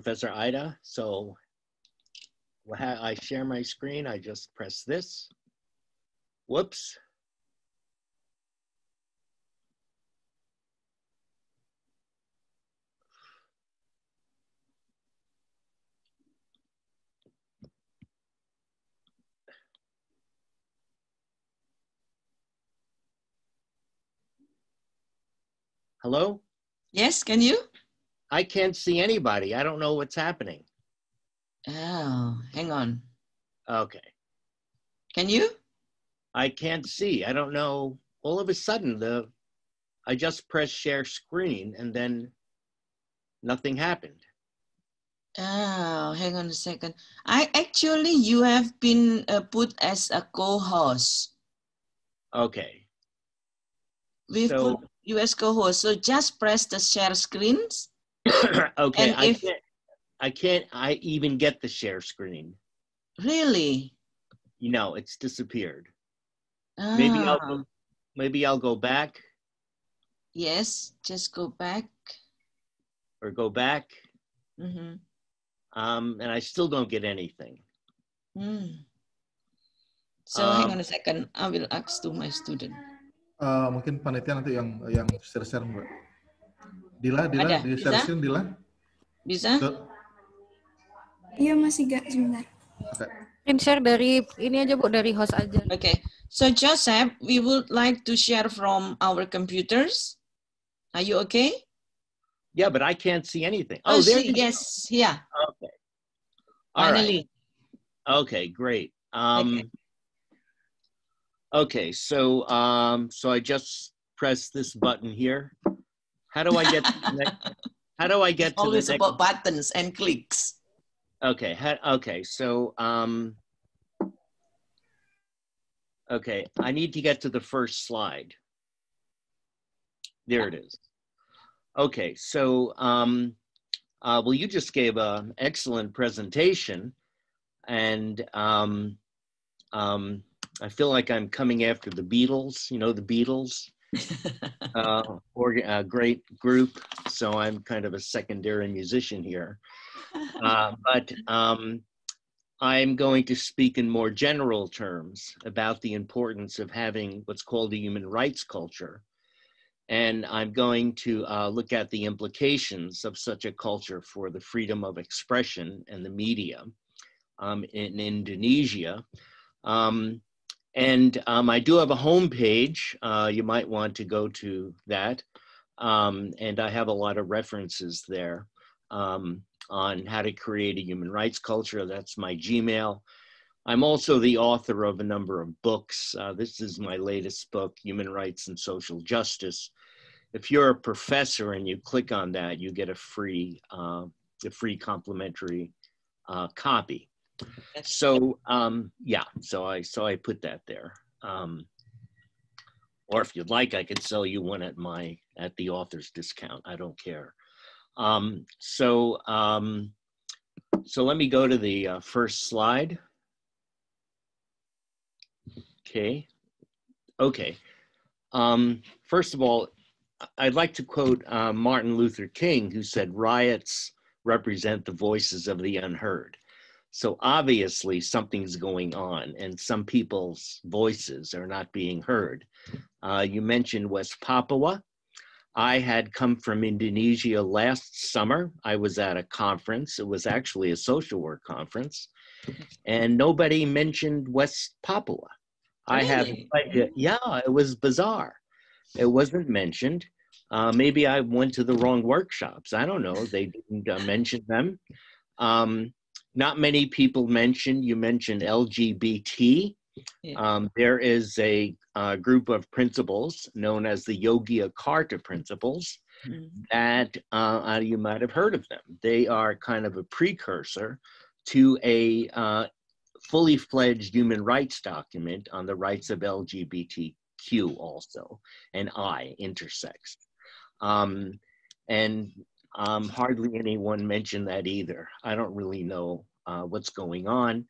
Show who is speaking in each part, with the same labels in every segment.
Speaker 1: Professor Ida. So I share my screen. I just press this. Whoops. Hello?
Speaker 2: Yes, can you?
Speaker 1: I can't see anybody. I don't know what's happening.
Speaker 2: Oh, hang on.
Speaker 1: Okay.
Speaker 2: Can you?
Speaker 1: I can't see. I don't know. All of a sudden, I just pressed share screen and then nothing happened.
Speaker 2: Oh, hang on a second. You have been put as a co-host.
Speaker 1: Okay.
Speaker 2: We've put you as co-host. So just press the share screens.
Speaker 1: Okay.
Speaker 2: And
Speaker 1: I can't even get the share screen.
Speaker 2: Really?
Speaker 1: You know, it's disappeared.
Speaker 2: Ah.
Speaker 1: Maybe I'll go back.
Speaker 2: Yes, just go back.
Speaker 1: Or go back.
Speaker 2: Mm-hmm.
Speaker 1: And I still don't get anything.
Speaker 2: So hang on a second. I will ask to my student.
Speaker 3: Mungkin panitia nanti yang share Mbak. Dila di share screen Dila.
Speaker 2: Bisa?
Speaker 4: Iya masih gak sebentar.
Speaker 5: Mungkin share dari ini aja Bu, dari host aja.
Speaker 2: Okay. So Joseph, we would like to share from our computers. Are you okay?
Speaker 1: Yeah, but I can't see anything.
Speaker 2: Oh, there you go. Yeah.
Speaker 1: Okay.
Speaker 2: Finally.
Speaker 1: All right. Okay, great. Okay, so so I just press this button here. How do I get to the next? How do I get to the next?
Speaker 2: Always about buttons and clicks.
Speaker 1: Okay. Okay. So okay, I need to get to the first slide. There it is. Okay. So well, you just gave an excellent presentation, and I feel like I'm coming after the Beatles. You know the Beatles. A great group, so I'm kind of a secondary musician here. But I'm going to speak in more general terms about the importance of having what's called a human rights culture. And I'm going to look at the implications of such a culture for the freedom of expression and the media in Indonesia. I do have a homepage. You might want to go to that. And I have a lot of references there on how to create a human rights culture. That's my Gmail. I'm also the author of a number of books. This is my latest book, Human Rights and Social Justice. If you're a professor and you click on that, you get a free complimentary copy. So yeah, so I put that there. Or if you'd like, I could sell you one at the author's discount. I don't care. So let me go to the first slide. Okay. First of all, I'd like to quote Martin Luther King, who said, "Riots represent the voices of the unheard." So obviously something's going on and some people's voices are not being heard. You mentioned West Papua. I had come from Indonesia last summer. I was at a conference. It was actually a social work conference, and nobody mentioned West Papua. I have, yeah, it was bizarre. It wasn't mentioned. Maybe I went to the wrong workshops. I don't know. They didn't mention them. Not many people mentioned. You mentioned LGBT. Yeah. There is a group of principles known as the Yogyakarta principles that you might have heard of them. They are kind of a precursor to a fully fledged human rights document on the rights of LGBTQ also, and I, intersex. Hardly anyone mentioned that either. I don't really know what's going on.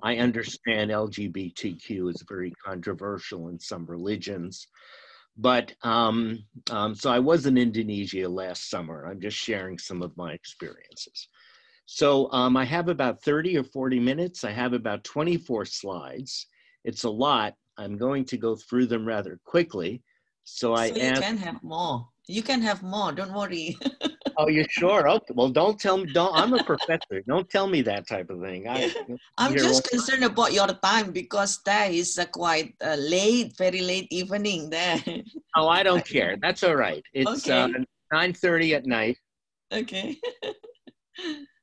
Speaker 1: I understand LGBTQ is very controversial in some religions, but so I was in Indonesia last summer. I'm just sharing some of my experiences. So I have about 30 or 40 minutes. I have about 24 slides. It's a lot. I'm going to go through them rather quickly. So
Speaker 2: you can have more. You can have more, don't worry.
Speaker 1: Oh, you're sure? Okay. Well, don't tell me, I'm a professor. Don't tell me that type of thing.
Speaker 2: I'm just concerned about your time because that is quite late, very late evening there.
Speaker 1: Oh, I don't care. That's all right. It's 9:30 at night.
Speaker 2: Okay.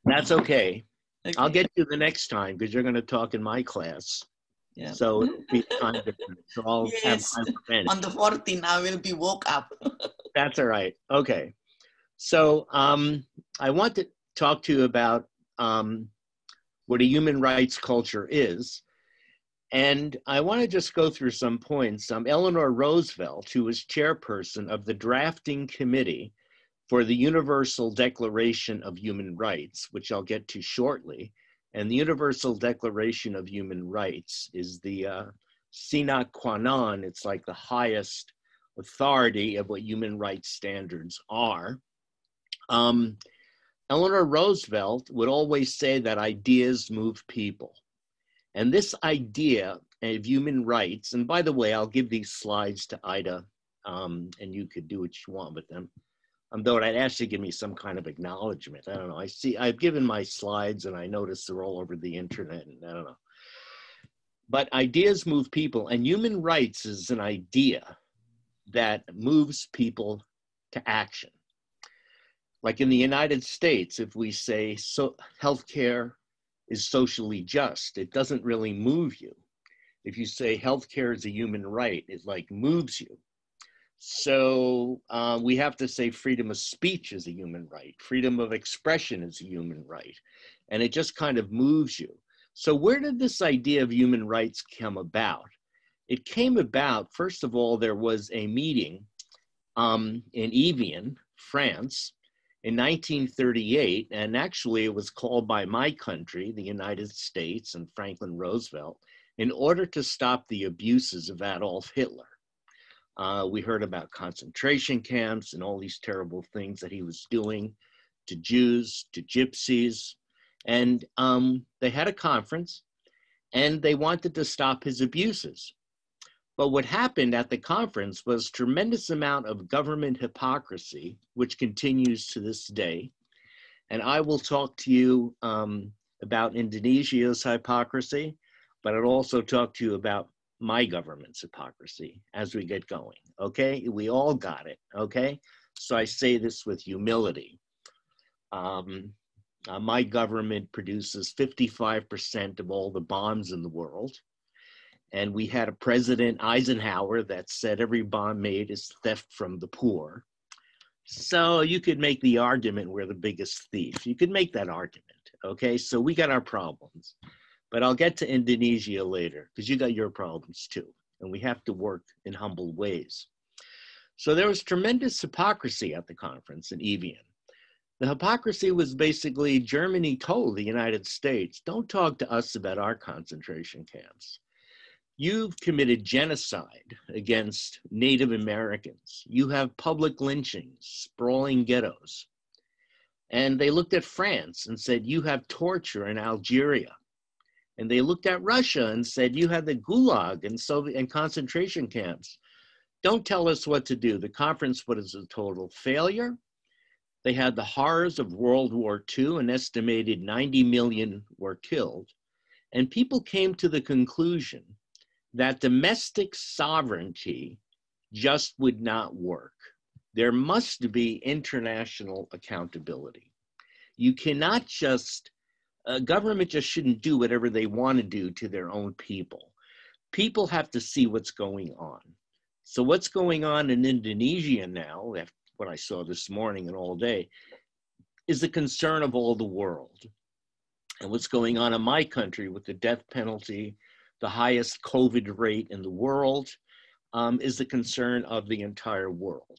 Speaker 1: That's okay. I'll get you the next time because you're going to talk in my class. Yeah. So it'll be time different. So I'll have time
Speaker 2: on the 14th, I will be woke up.
Speaker 1: That's all right. Okay. So I want to talk to you about what a human rights culture is. And I want to just go through some points. Eleanor Roosevelt, who was chairperson of the drafting committee for the Universal Declaration of Human Rights, which I'll get to shortly. And the Universal Declaration of Human Rights is the sine qua non. It's like the highest authority of what human rights standards are. Eleanor Roosevelt would always say that ideas move people. And this idea of human rights, and by the way, I'll give these slides to Ida, and you could do what you want with them. Though I'd ask you to give me some kind of acknowledgement. I don't know. I've given my slides and I notice they're all over the internet and I don't know. But ideas move people, and human rights is an idea that moves people to action. Like in the United States, if we say healthcare is socially just, it doesn't really move you. If you say healthcare is a human right, it like moves you. So we have to say freedom of speech is a human right. Freedom of expression is a human right. And it just kind of moves you. So where did this idea of human rights come about? It came about, first of all, there was a meeting in Evian, France, in 1938. And actually it was called by my country, the United States, and Franklin Roosevelt, in order to stop the abuses of Adolf Hitler. We heard about concentration camps and all these terrible things that he was doing to Jews, to gypsies. And they had a conference and they wanted to stop his abuses. But what happened at the conference was tremendous amount of government hypocrisy, which continues to this day. And I will talk to you about Indonesia's hypocrisy, but I'll also talk to you about my government's hypocrisy as we get going, okay? We all got it, okay? So I say this with humility. My government produces 55% of all the bombs in the world. And we had a President Eisenhower that said every bomb made is theft from the poor. So you could make the argument we're the biggest thief. You could make that argument, okay? So we got our problems. But I'll get to Indonesia later because you got your problems too. And we have to work in humble ways. So there was tremendous hypocrisy at the conference in Evian. The hypocrisy was basically Germany told the United States, don't talk to us about our concentration camps. You've committed genocide against Native Americans. You have public lynchings, sprawling ghettos. And they looked at France and said, you have torture in Algeria. And they looked at Russia and said, you had the Gulag and Soviet and concentration camps. Don't tell us what to do. The conference was a total failure. They had the horrors of World War II, an estimated 90 million were killed. And people came to the conclusion that domestic sovereignty just would not work. There must be international accountability. You cannot just government just shouldn't do whatever they want to do to their own people. People have to see what's going on. So what's going on in Indonesia now, what I saw this morning and all day, is the concern of all the world. And what's going on in my country with the death penalty, the highest COVID rate in the world, is the concern of the entire world.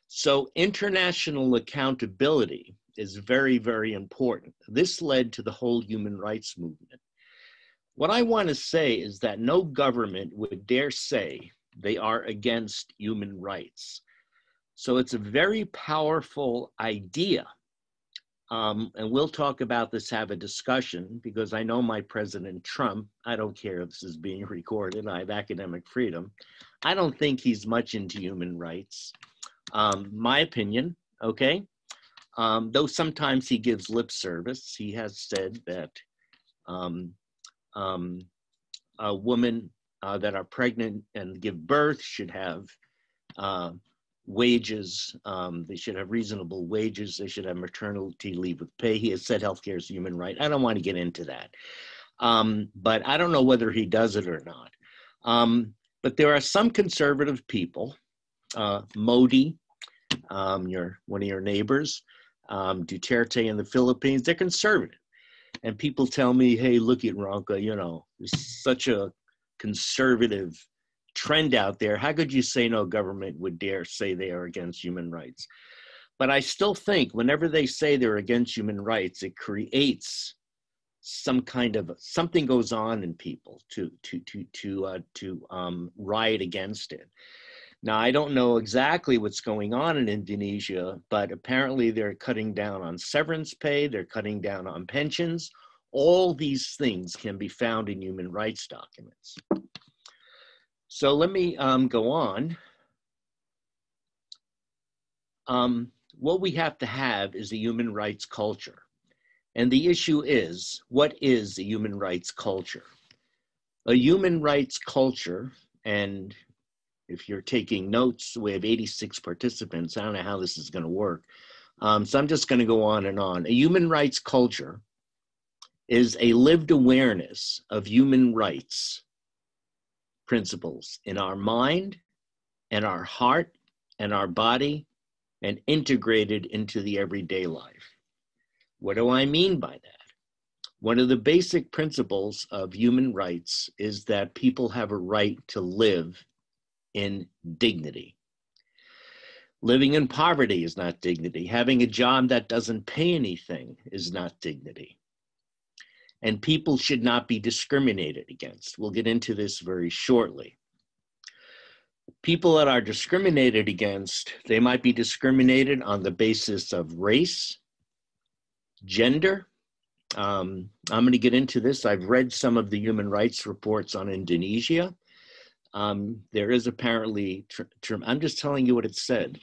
Speaker 1: So international accountability is very, very important. This led to the whole human rights movement. What I want to say is that no government would dare say they are against human rights. So it's a very powerful idea and we'll talk about this, have a discussion, because I know my President Trump, I don't care if this is being recorded, I have academic freedom. I don't think he's much into human rights. My opinion, okay? Though sometimes he gives lip service, he has said that women that are pregnant and give birth should have wages, they should have reasonable wages, they should have maternity leave with pay. He has said healthcare is a human right. I don't want to get into that. But I don't know whether he does it or not. But there are some conservative people, Modi, one of your neighbors, Duterte in the Philippines, they're conservative. And people tell me, hey, look at Wronka, you know, there's such a conservative trend out there. How could you say no government would dare say they are against human rights? But I still think whenever they say they're against human rights, it creates some kind of, something goes on in people to riot against it. Now, I don't know exactly what's going on in Indonesia, but apparently they're cutting down on severance pay, they're cutting down on pensions. All these things can be found in human rights documents. So let me go on. What we have to have is a human rights culture. And the issue is, what is a human rights culture? A human rights culture, and if you're taking notes, we have 86 participants. I don't know how this is going to work. So I'm just going to go on and on. A human rights culture is a lived awareness of human rights principles in our mind and our heart and our body and integrated into the everyday life. What do I mean by that? One of the basic principles of human rights is that people have a right to live in dignity. Living in poverty is not dignity. Having a job that doesn't pay anything is not dignity. And people should not be discriminated against. We'll get into this very shortly. People that are discriminated against, they might be discriminated on the basis of race, gender. I'm going to get into this. I've read some of the human rights reports on Indonesia. There is apparently, I'm just telling you what it said,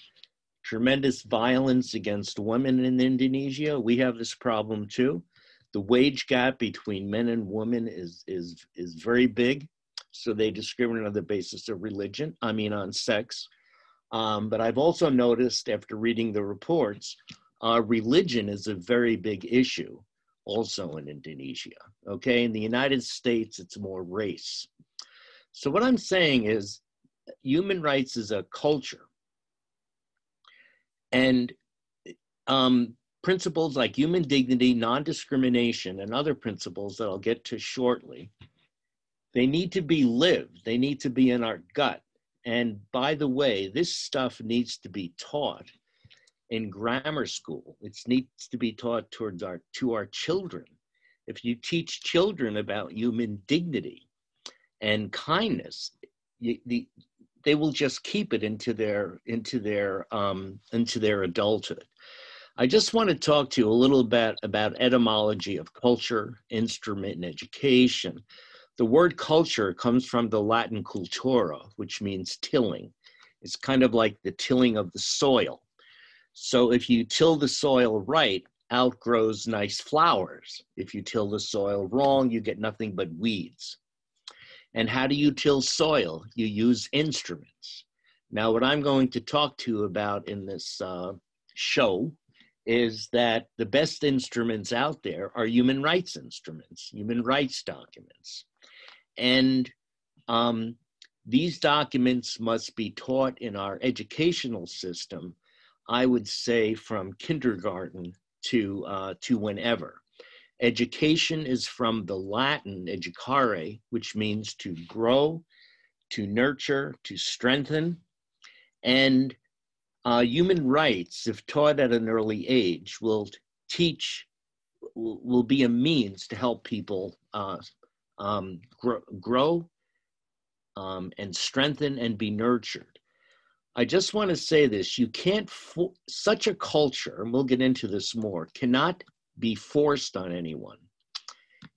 Speaker 1: tremendous violence against women in Indonesia. We have this problem too. The wage gap between men and women is very big. So they discriminate on the basis of religion, on sex. But I've also noticed after reading the reports, religion is a very big issue also in Indonesia, okay? In the United States, it's more race. So what I'm saying is human rights is a culture. And principles like human dignity, non-discrimination, and other principles that I'll get to shortly, they need to be lived. They need to be in our gut. And by the way, this stuff needs to be taught in grammar school. It needs to be taught to our children. If you teach children about human dignity and kindness, they will just keep it into their adulthood. I just want to talk to you a little bit about etymology of culture, instrument, and education. The word culture comes from the Latin cultura, which means tilling. It's kind of like the tilling of the soil. So if you till the soil right, out grows nice flowers. If you till the soil wrong, you get nothing but weeds. And how do you till soil? You use instruments. Now, what I'm going to talk to you about in this show is that the best instruments out there are human rights instruments, human rights documents. And these documents must be taught in our educational system, I would say from kindergarten to whenever. Education is from the Latin educare, which means to grow, to nurture, to strengthen. And human rights, if taught at an early age, will be a means to help people grow and strengthen and be nurtured. I just want to say this, you can't, such a culture, and we'll get into this more, cannot be forced on anyone.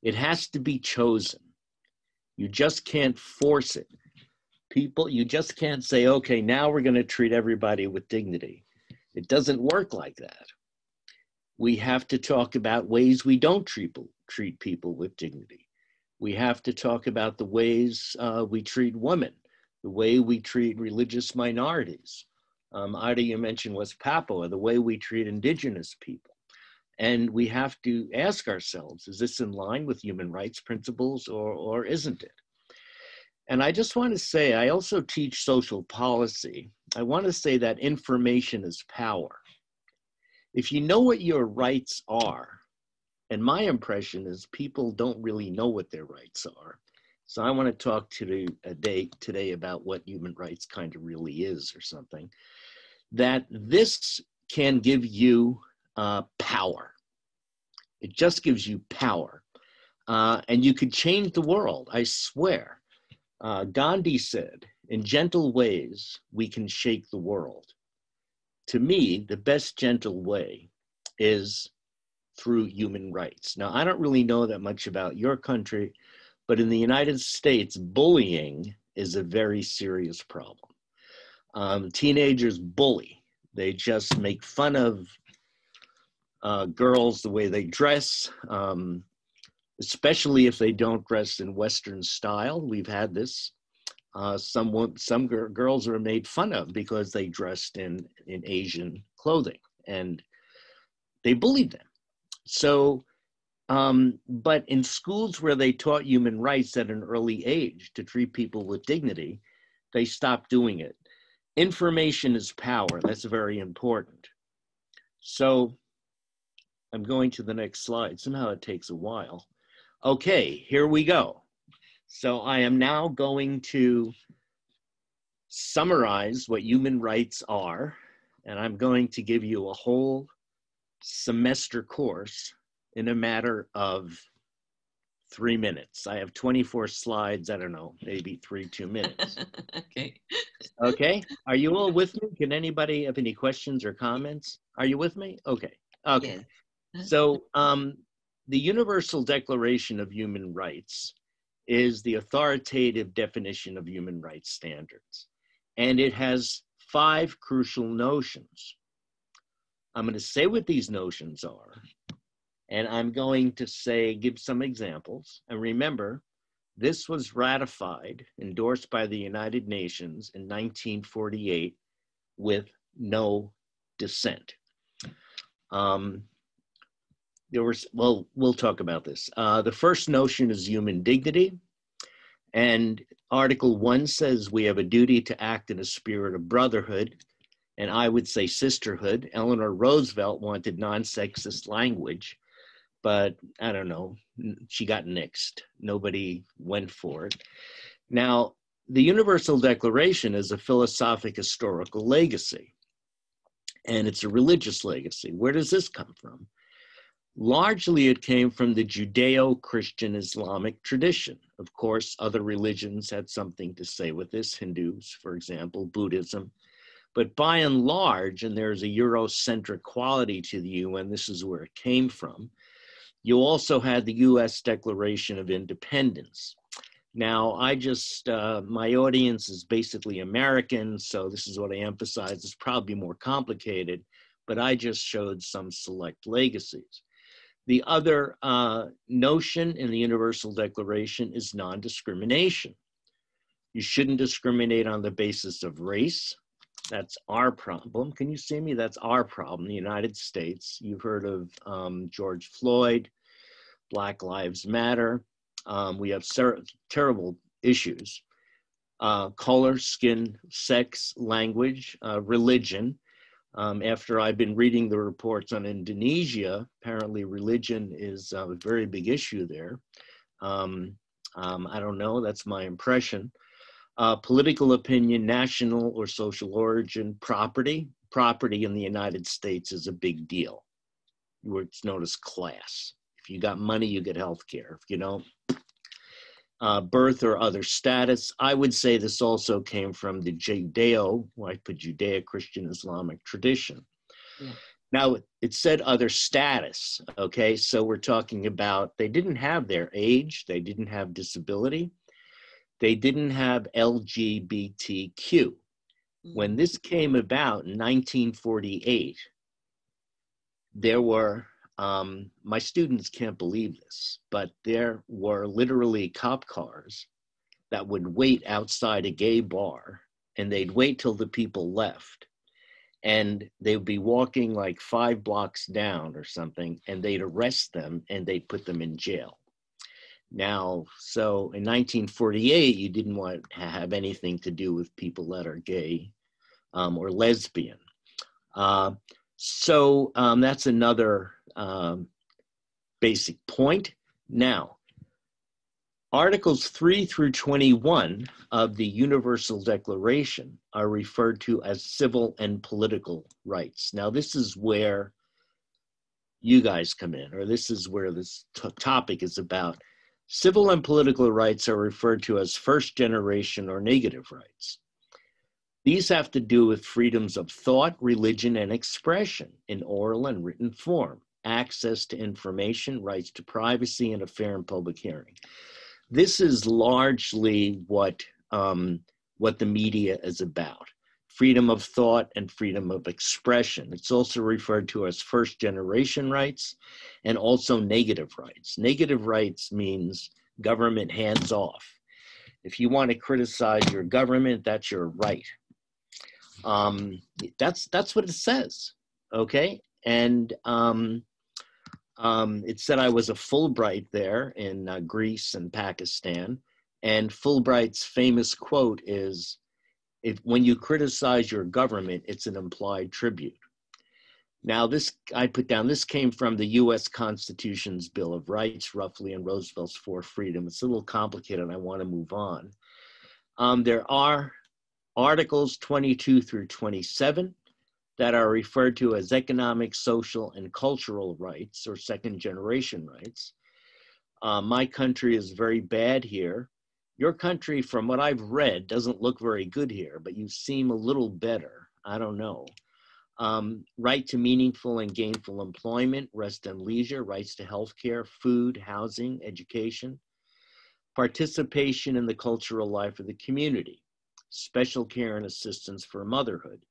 Speaker 1: It has to be chosen. You just can't force it. People, you just can't say, okay, now we're going to treat everybody with dignity. It doesn't work like that. We have to talk about ways we don't treat people with dignity. We have to talk about the ways we treat women, the way we treat religious minorities. Ida, you mentioned West Papua, the way we treat indigenous people. And we have to ask ourselves, is this in line with human rights principles or isn't it? And I just want to say, I also teach social policy. I want to say that information is power. If you know what your rights are, and my impression is people don't really know what their rights are. So I want to talk today about what human rights kind of really is or something, that this can give you power. It just gives you power. And you could change the world, I swear. Gandhi said, in gentle ways, we can shake the world. To me, the best gentle way is through human rights. Now, I don't really know that much about your country, but in the United States, bullying is a very serious problem. Teenagers bully. They just make fun of girls the way they dress, especially if they don't dress in Western style. We've had this. Some girls are made fun of because they dressed in Asian clothing, and they bullied them. So, but in schools where they taught human rights at an early age to treat people with dignity, they stopped doing it. Information is power. That's very important. So I'm going to the next slide. Somehow it takes a while. Okay, here we go. So I am now going to summarize what human rights are, and I'm going to give you a whole semester course in a matter of 3 minutes. I have 24 slides, I don't know, maybe 2 minutes.
Speaker 2: Okay.
Speaker 1: Okay, are you all with me? Can anybody have any questions or comments? Are you with me? Okay, okay.
Speaker 2: Yes.
Speaker 1: So the Universal Declaration of Human Rights is the authoritative definition of human rights standards. And it has 5 crucial notions. I'm going to say what these notions are, and I'm going to give some examples. And remember, this was ratified, endorsed by the United Nations in 1948 with no dissent. We'll talk about this. The first notion is human dignity. And Article 1 says we have a duty to act in a spirit of brotherhood, and I would say sisterhood. Eleanor Roosevelt wanted non-sexist language, but I don't know, she got nixed. Nobody went for it. Now, the Universal Declaration is a philosophic historical legacy, and it's a religious legacy. Where does this come from? Largely, it came from the Judeo-Christian Islamic tradition. Of course, other religions had something to say with this, Hindus, for example, Buddhism. But by and large, and there's a Eurocentric quality to the UN, this is where it came from. You also had the US Declaration of Independence. Now, my audience is basically American, so this is what I emphasize. It's probably more complicated, but I just showed some select legacies. The other notion in the Universal Declaration is non-discrimination. You shouldn't discriminate on the basis of race. That's our problem. Can you see me? That's our problem, the United States. You've heard of George Floyd, Black Lives Matter. We have terrible issues. Color, skin, sex, language, religion. After I've been reading the reports on Indonesia, apparently religion is a very big issue there. I don't know, that's my impression. Political opinion, national or social origin, property. Property in the United States is a big deal. It's known as class. If you got money, you get health care. If you don't, birth or other status. I would say this also came from the Judeo-Christian Islamic tradition.
Speaker 2: Yeah.
Speaker 1: Now, it said other status, okay? So we're talking about, they didn't have their age, they didn't have disability, they didn't have LGBTQ. When this came about in 1948, there were, my students can't believe this, but there were literally cop cars that would wait outside a gay bar, and they'd wait till the people left. And they would be walking like 5 blocks down or something, and they'd arrest them and they'd put them in jail. Now, so in 1948, you didn't want to have anything to do with people that are gay or lesbian. So that's another basic point. Now, Articles 3 through 21 of the Universal Declaration are referred to as civil and political rights. Now, this is where you guys come in, or this is where this topic is about. Civil and political rights are referred to as first generation or negative rights. These have to do with freedoms of thought, religion, and expression in oral and written form, access to information, rights to privacy, and a fair and public hearing. This is largely what the media is about. Freedom of thought and freedom of expression. It's also referred to as first generation rights and also negative rights. Negative rights means government hands off. If you want to criticize your government, that's your right. That's what it says, okay? And it said I was a Fulbright there in Greece and Pakistan, and Fulbright's famous quote is, when you criticize your government, it's an implied tribute. Now this, I put down, this came from the US Constitution's Bill of Rights, roughly, and Roosevelt's For Freedom. It's a little complicated, I want to move on. There are Articles 22 through 27 that are referred to as economic, social, and cultural rights, or second generation rights. My country is very bad here. Your country, from what I've read, doesn't look very good here, but you seem a little better. I don't know. Right to meaningful and gainful employment, rest and leisure, rights to healthcare, food, housing, education, participation in the cultural life of the community, special care and assistance for motherhood.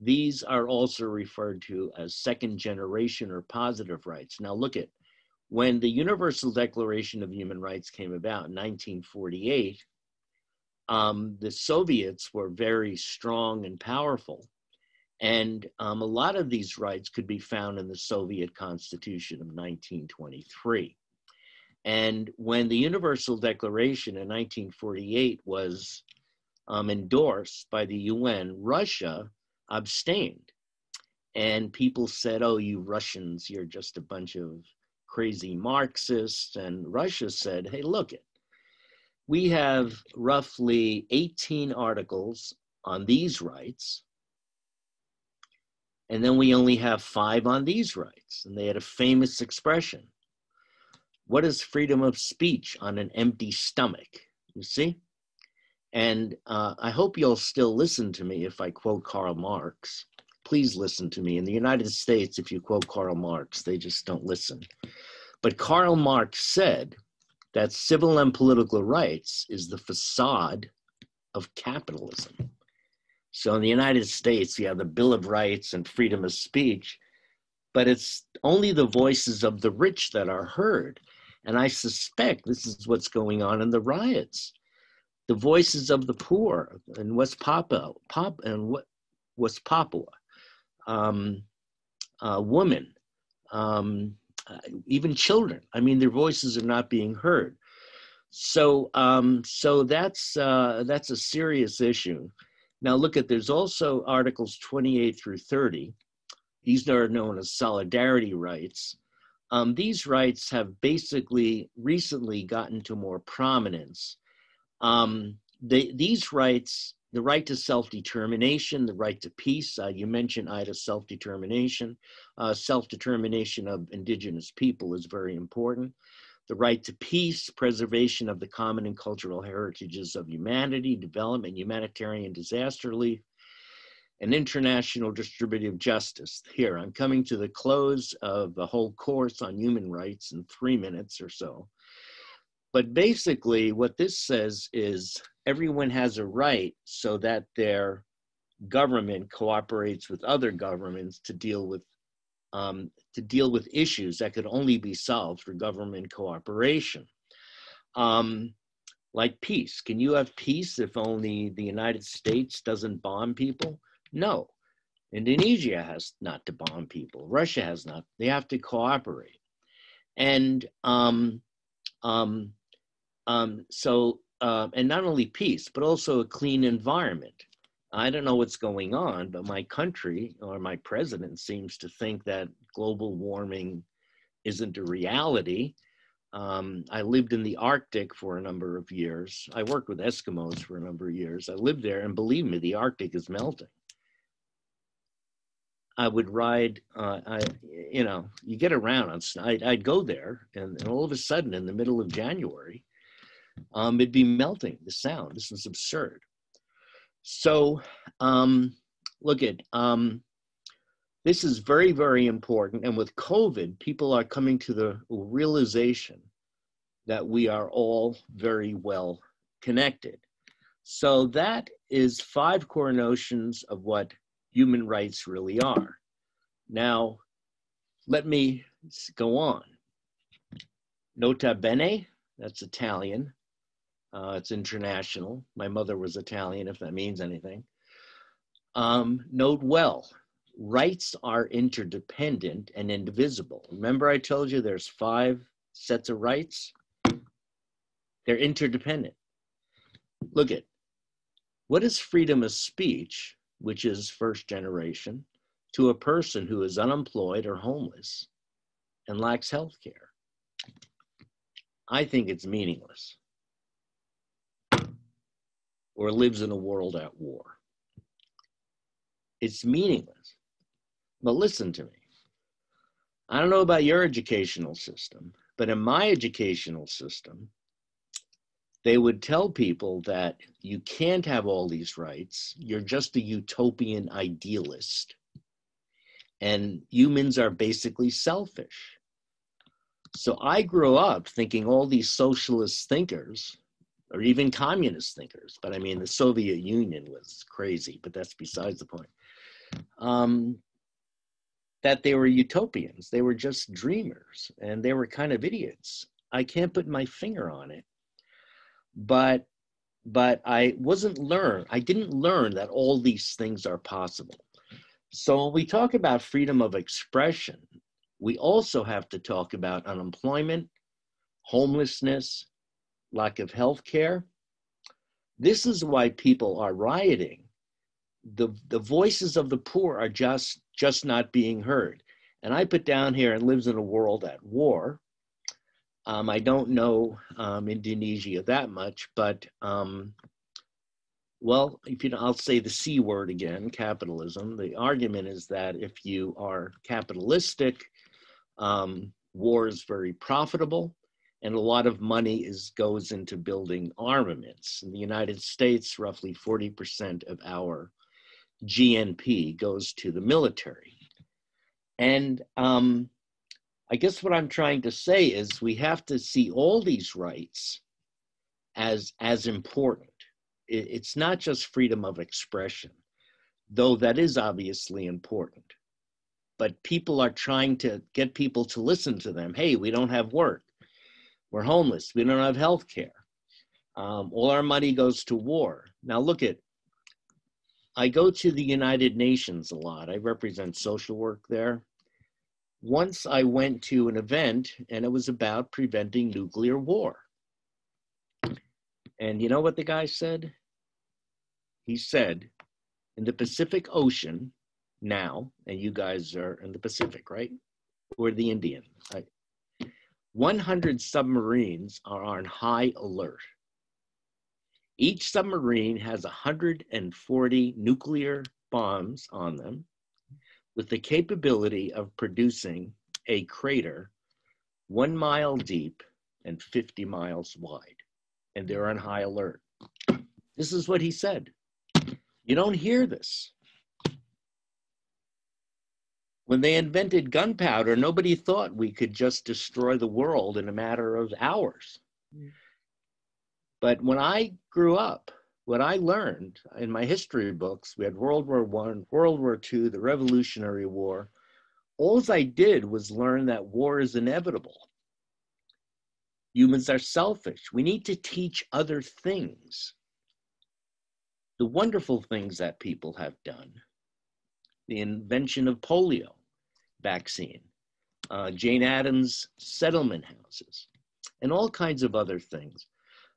Speaker 1: These are also referred to as second generation or positive rights. Now look at, when the Universal Declaration of Human Rights came about in 1948, the Soviets were very strong and powerful. And a lot of these rights could be found in the Soviet Constitution of 1923. And when the Universal Declaration in 1948 was endorsed by the UN, Russia abstained. And people said, oh, you Russians, you're just a bunch of crazy Marxists. And Russia said, hey, look it, we have roughly 18 articles on these rights, and then we only have 5 on these rights. And they had a famous expression: what is freedom of speech on an empty stomach? You see? And I hope you'll still listen to me if I quote Karl Marx. Please listen to me. In the United States, if you quote Karl Marx, they just don't listen. But Karl Marx said that civil and political rights is the facade of capitalism. So in the United States, you have the Bill of Rights and freedom of speech, but it's only the voices of the rich that are heard. And I suspect this is what's going on in the riots. The voices of the poor in West Papua, women, even children. I mean, their voices are not being heard. So, so that's a serious issue. Now look at, there's also Articles 28 through 30. These are known as solidarity rights. These rights have basically recently gotten to more prominence. These rights, the right to self-determination, the right to peace, you mentioned Ida, self-determination. Self-determination of indigenous people is very important. the right to peace, preservation of the common and cultural heritages of humanity, development, humanitarian disaster relief, and international distributive justice. Here, I'm coming to the close of the whole course on human rights in 3 minutes or so. But basically what this says is everyone has a right so that their government cooperates with other governments to deal with issues that could only be solved through government cooperation. Like peace. Can you have peace if only the United States doesn't bomb people? No. Indonesia has not to bomb people. Russia has not. They have to cooperate. And and not only peace, but also a clean environment. I don't know what's going on, but my country or my president seems to think that global warming isn't a reality. I lived in the Arctic for a number of years. I worked with Eskimos for a number of years. I lived there, and believe me, the Arctic is melting. I would ride, you get around, I'd go there, and all of a sudden, in the middle of January, it'd be melting, the sound. This was absurd. So look at, this is very, very important. And with COVID, people are coming to the realization that we are all very well connected. So that is 5 core notions of what human rights really are. Now, let me go on. Nota bene, that's Italian. It's international. My mother was Italian, if that means anything. Note well, rights are interdependent and indivisible. Remember I told you there's 5 sets of rights? They're interdependent. Look at, what is freedom of speech, which is first generation, to a person who is unemployed or homeless and lacks health care? I think it's meaningless. Or lives in a world at war. It's meaningless. But listen to me. I don't know about your educational system, but in my educational system, they would tell people that you can't have all these rights. You're just a utopian idealist. And humans are basically selfish. So I grew up thinking all these socialist thinkers, or even communist thinkers, but I mean, the Soviet Union was crazy, but that's besides the point, that they were utopians. They were just dreamers, and they were kind of idiots. I can't put my finger on it, but I didn't learn that all these things are possible. So when we talk about freedom of expression, we also have to talk about unemployment, homelessness, lack of health care. This is why people are rioting. The voices of the poor are just not being heard. And I put down here, and lives in a world at war. I don't know Indonesia that much, but well, I'll say the C word again, capitalism. The argument is that if you are capitalistic, war is very profitable. And a lot of money goes into building armaments. In the United States, roughly 40% of our GNP goes to the military. And I guess what I'm trying to say is we have to see all these rights as important. It's not just freedom of expression, though that is obviously important. But people are trying to get people to listen to them. Hey, we don't have work. We're homeless. We don't have health care. All our money goes to war. Now look at, I go to the United Nations a lot. I represent social work there. Once I went to an event and it was about preventing nuclear war. And you know what the guy said? He said, in the Pacific Ocean now, and you guys are in the Pacific, right? Or the Indian, right? 100 submarines are on high alert. Each submarine has 140 nuclear bombs on them with the capability of producing a crater 1 mile deep and 50 miles wide, and they're on high alert. This is what he said. You don't hear this. When they invented gunpowder, nobody thought we could just destroy the world in a matter of hours. But when I grew up, what I learned in my history books, we had World War I, World War II, the Revolutionary War. All I did was learn that war is inevitable. Humans are selfish. We need to teach other things. The wonderful things that people have done. The invention of polio vaccine, Jane Addams' settlement houses, and all kinds of other things.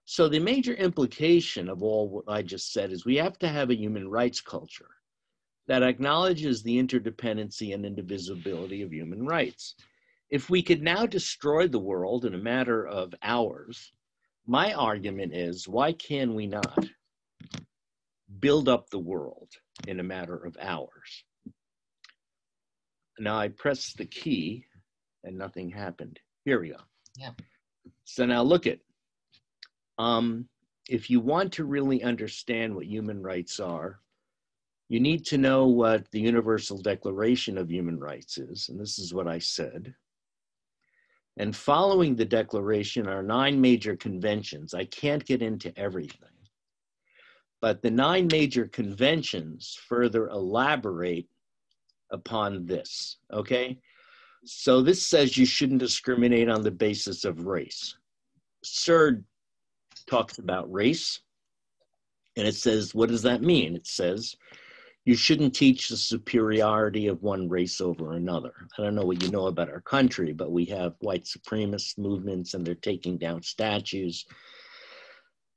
Speaker 1: So the major implication of all what I just said is we have to have a human rights culture that acknowledges the interdependency and indivisibility of human rights. If we could now destroy the world in a matter of hours, my argument is, why can we not build up the world in a matter of hours? Now I pressed the key and nothing happened. Here we go.
Speaker 2: Yeah.
Speaker 1: So now look at, if you want to really understand what human rights are, you need to know what the Universal Declaration of Human Rights is. And this is what I said. And following the Declaration are 9 major conventions. I can't get into everything, but the 9 major conventions further elaborate upon this, okay? So this says you shouldn't discriminate on the basis of race. CERD talks about race, and it says, what does that mean? It says, you shouldn't teach the superiority of one race over another. I don't know what you know about our country, but we have white supremacist movements, and they're taking down statues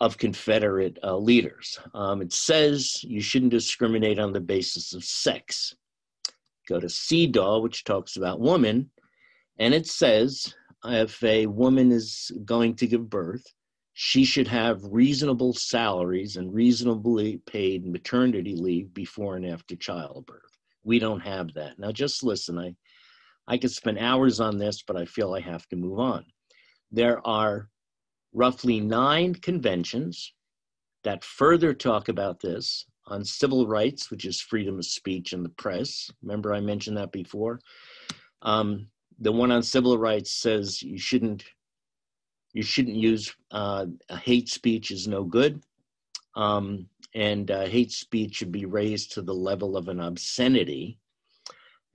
Speaker 1: of Confederate leaders. It says you shouldn't discriminate on the basis of sex. Go to CEDAW, which talks about woman, and it says if a woman is going to give birth, she should have reasonable salaries and reasonably paid maternity leave before and after childbirth. We don't have that. Now just listen, I could spend hours on this, but I feel I have to move on. There are roughly 9 conventions that further talk about this on civil rights, which is freedom of speech and the press. Remember I mentioned that before? The one on civil rights says you shouldn't use hate speech is no good. And hate speech should be raised to the level of an obscenity.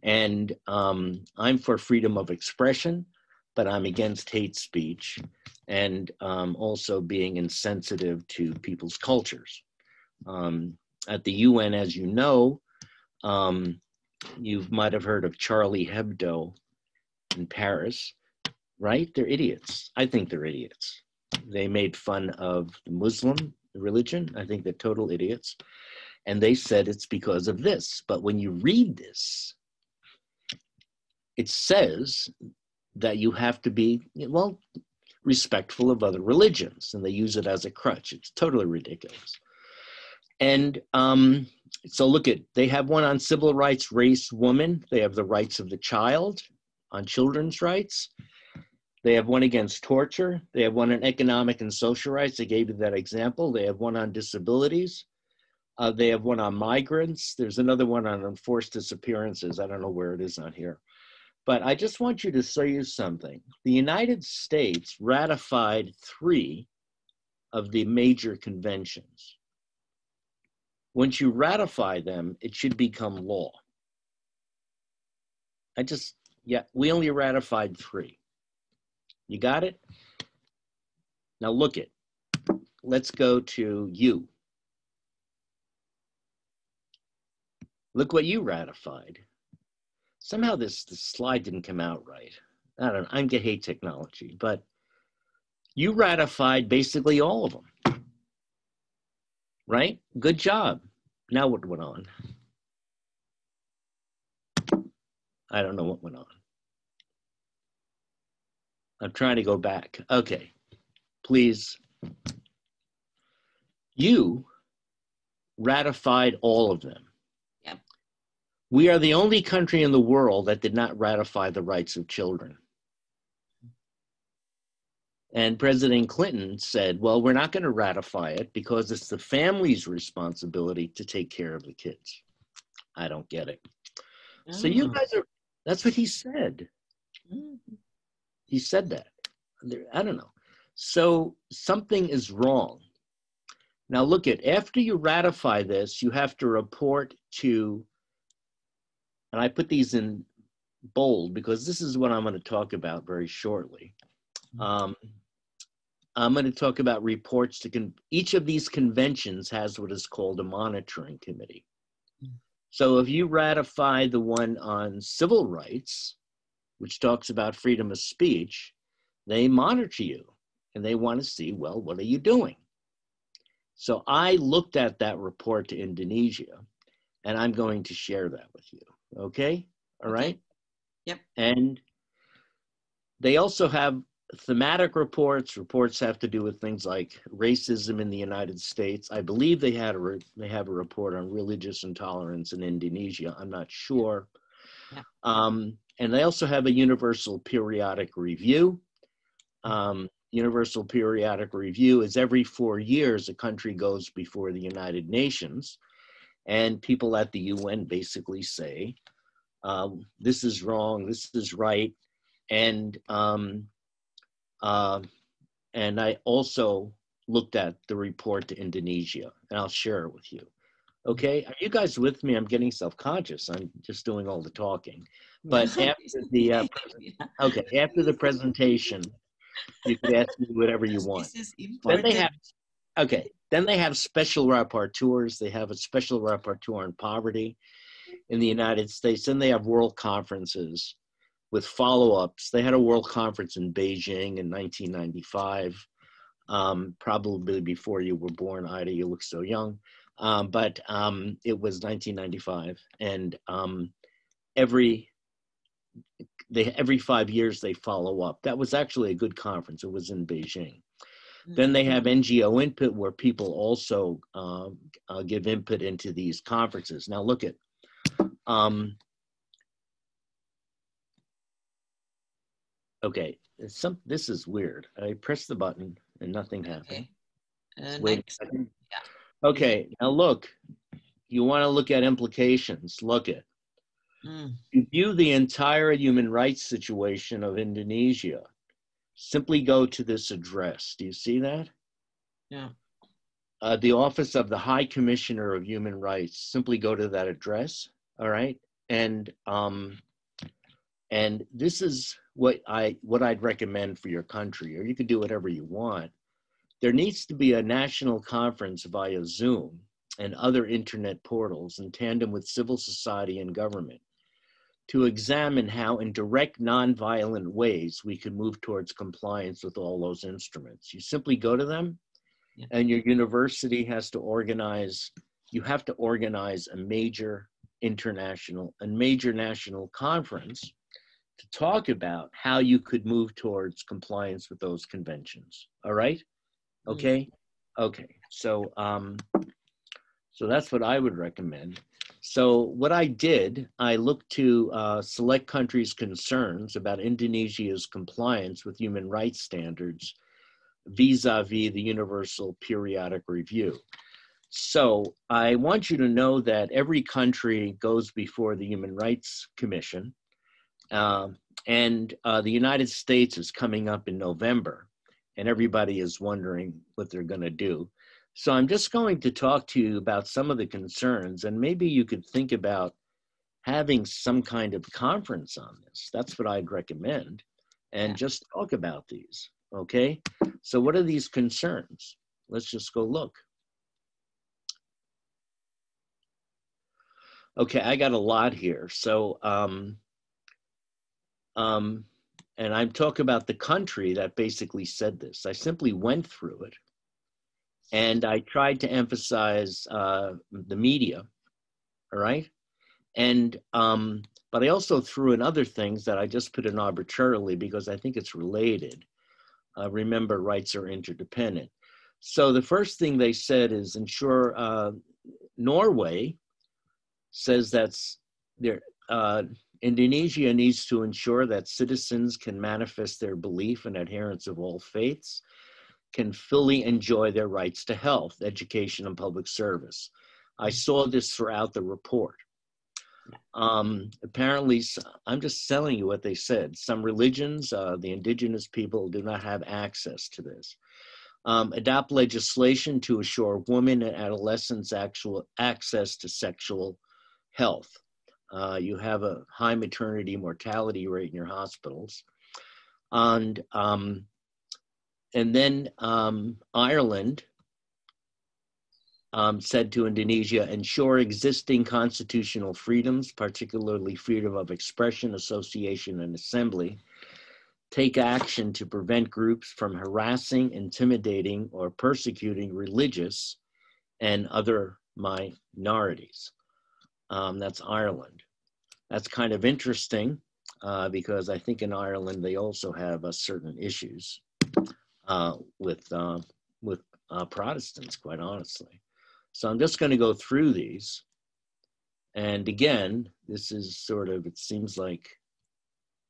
Speaker 1: And I'm for freedom of expression, but I'm against hate speech and also being insensitive to people's cultures. At the UN, as you know, you might have heard of Charlie Hebdo in Paris, right? They're idiots. I think they're idiots. They made fun of the Muslim religion. I think they're total idiots. And they said it's because of this. But when you read this, it says that you have to be, well, respectful of other religions. And they use it as a crutch. It's totally ridiculous. And so look at, they have one on civil rights, race, woman. They have the rights of the child on children's rights. They have one against torture. They have one on economic and social rights. I gave you that example. They have one on disabilities. They have one on migrants. There's another one on enforced disappearances. I don't know where it is on here. But I just want you to show you something. The United States ratified 3 of the major conventions. Once you ratify them, it should become law. We only ratified 3. You got it? Now look it. Let's go to you. Look what you ratified. Somehow this slide didn't come out right. I don't know, I hate technology, but you ratified basically all of them, right? Good job. Now what went on? I don't know what went on. I'm trying to go back. Okay, please. You ratified all of them.
Speaker 2: Yep.
Speaker 1: We are the only country in the world that did not ratify the rights of children. And President Clinton said, well, we're not going to ratify it because it's the family's responsibility to take care of the kids. I don't get it. So you guys are, that's what he said. He said that. I don't know. So something is wrong. Now look at, after you ratify this, you have to report to, and I put these in bold because this is what I'm going to talk about very shortly. I'm going to talk about reports to, each of these conventions has what is called a monitoring committee. So if you ratify the one on civil rights, which talks about freedom of speech, they monitor you and they want to see, well, what are you doing? So I looked at that report to Indonesia and I'm going to share that with you. Okay? All right?
Speaker 2: Yep.
Speaker 1: And they also have thematic reports. Reports have to do with things like racism in the United States. I believe they have a report on religious intolerance in Indonesia. I'm not sure.
Speaker 2: Yeah.
Speaker 1: And they also have a universal periodic review. Universal periodic review is every 4 years a country goes before the United Nations, and people at the UN basically say, this is wrong, this is right, and I also looked at the report to Indonesia, and I'll share it with you. Okay, are you guys with me? I'm getting self-conscious. I'm just doing all the talking. But after the after the presentation, you could ask me whatever you want.
Speaker 2: This is
Speaker 1: Then
Speaker 2: important.
Speaker 1: they have then they have special rapporteurs. They have a special rapporteur on poverty in the United States. Then they have world conferences with follow-ups. They had a world conference in Beijing in 1995, probably before you were born, Ida, you look so young. But it was 1995, and every 5 years they follow up. That was actually a good conference. It was in Beijing. Then they have NGO input where people also give input into these conferences. Now look at, okay, this is weird. I pressed the button and nothing happened.
Speaker 2: Okay.
Speaker 1: Wait
Speaker 2: Next.
Speaker 1: a second. Okay, now look, you want to look at implications. Look at, you view the entire human rights situation of Indonesia. Simply go to this address. Do you see that?
Speaker 2: Yeah.
Speaker 1: The Office of the High Commissioner of Human Rights. Simply go to that address. All right, and this is what I'd recommend for your country, or you can do whatever you want. There needs to be a national conference via Zoom and other internet portals in tandem with civil society and government to examine how in direct nonviolent ways we can move towards compliance with all those instruments. You simply go to them, and your university has to organize, you have to organize a major national conference to talk about how you could move towards compliance with those conventions. All right? Okay? Okay. So that's what I would recommend. So what I did, I looked to select countries' concerns about Indonesia's compliance with human rights standards vis-a-vis the Universal Periodic Review. So I want you to know that every country goes before the Human Rights Commission, and the United States is coming up in November, and everybody is wondering what they're going to do. So I'm just going to talk to you about some of the concerns, and maybe you could think about having some kind of conference on this. That's what I'd recommend, and just talk about these, okay? So what are these concerns? Let's just go look. Okay, I got a lot here. So, and I'm talking about the country that basically said this. I simply went through it, and I tried to emphasize the media, all right? And, but I also threw in other things that I just put in arbitrarily because I think it's related. Remember, rights are interdependent. So the first thing they said is ensure, Norway says that's Indonesia needs to ensure that citizens can manifest their belief and adherence of all faiths, can fully enjoy their rights to health, education, and public service. I saw this throughout the report. Apparently, I'm just telling you what they said. Some religions, the indigenous people, do not have access to this. Adopt legislation to assure women and adolescents actual access to sexual health. You have a high maternity mortality rate in your hospitals. And then Ireland said to Indonesia, ensure existing constitutional freedoms, particularly freedom of expression, association, and assembly. Take action to prevent groups from harassing, intimidating, or persecuting religious and other minorities. That's Ireland. That's kind of interesting because I think in Ireland they also have certain issues with Protestants, quite honestly. So I'm just going to go through these. And again, this is sort of, it seems like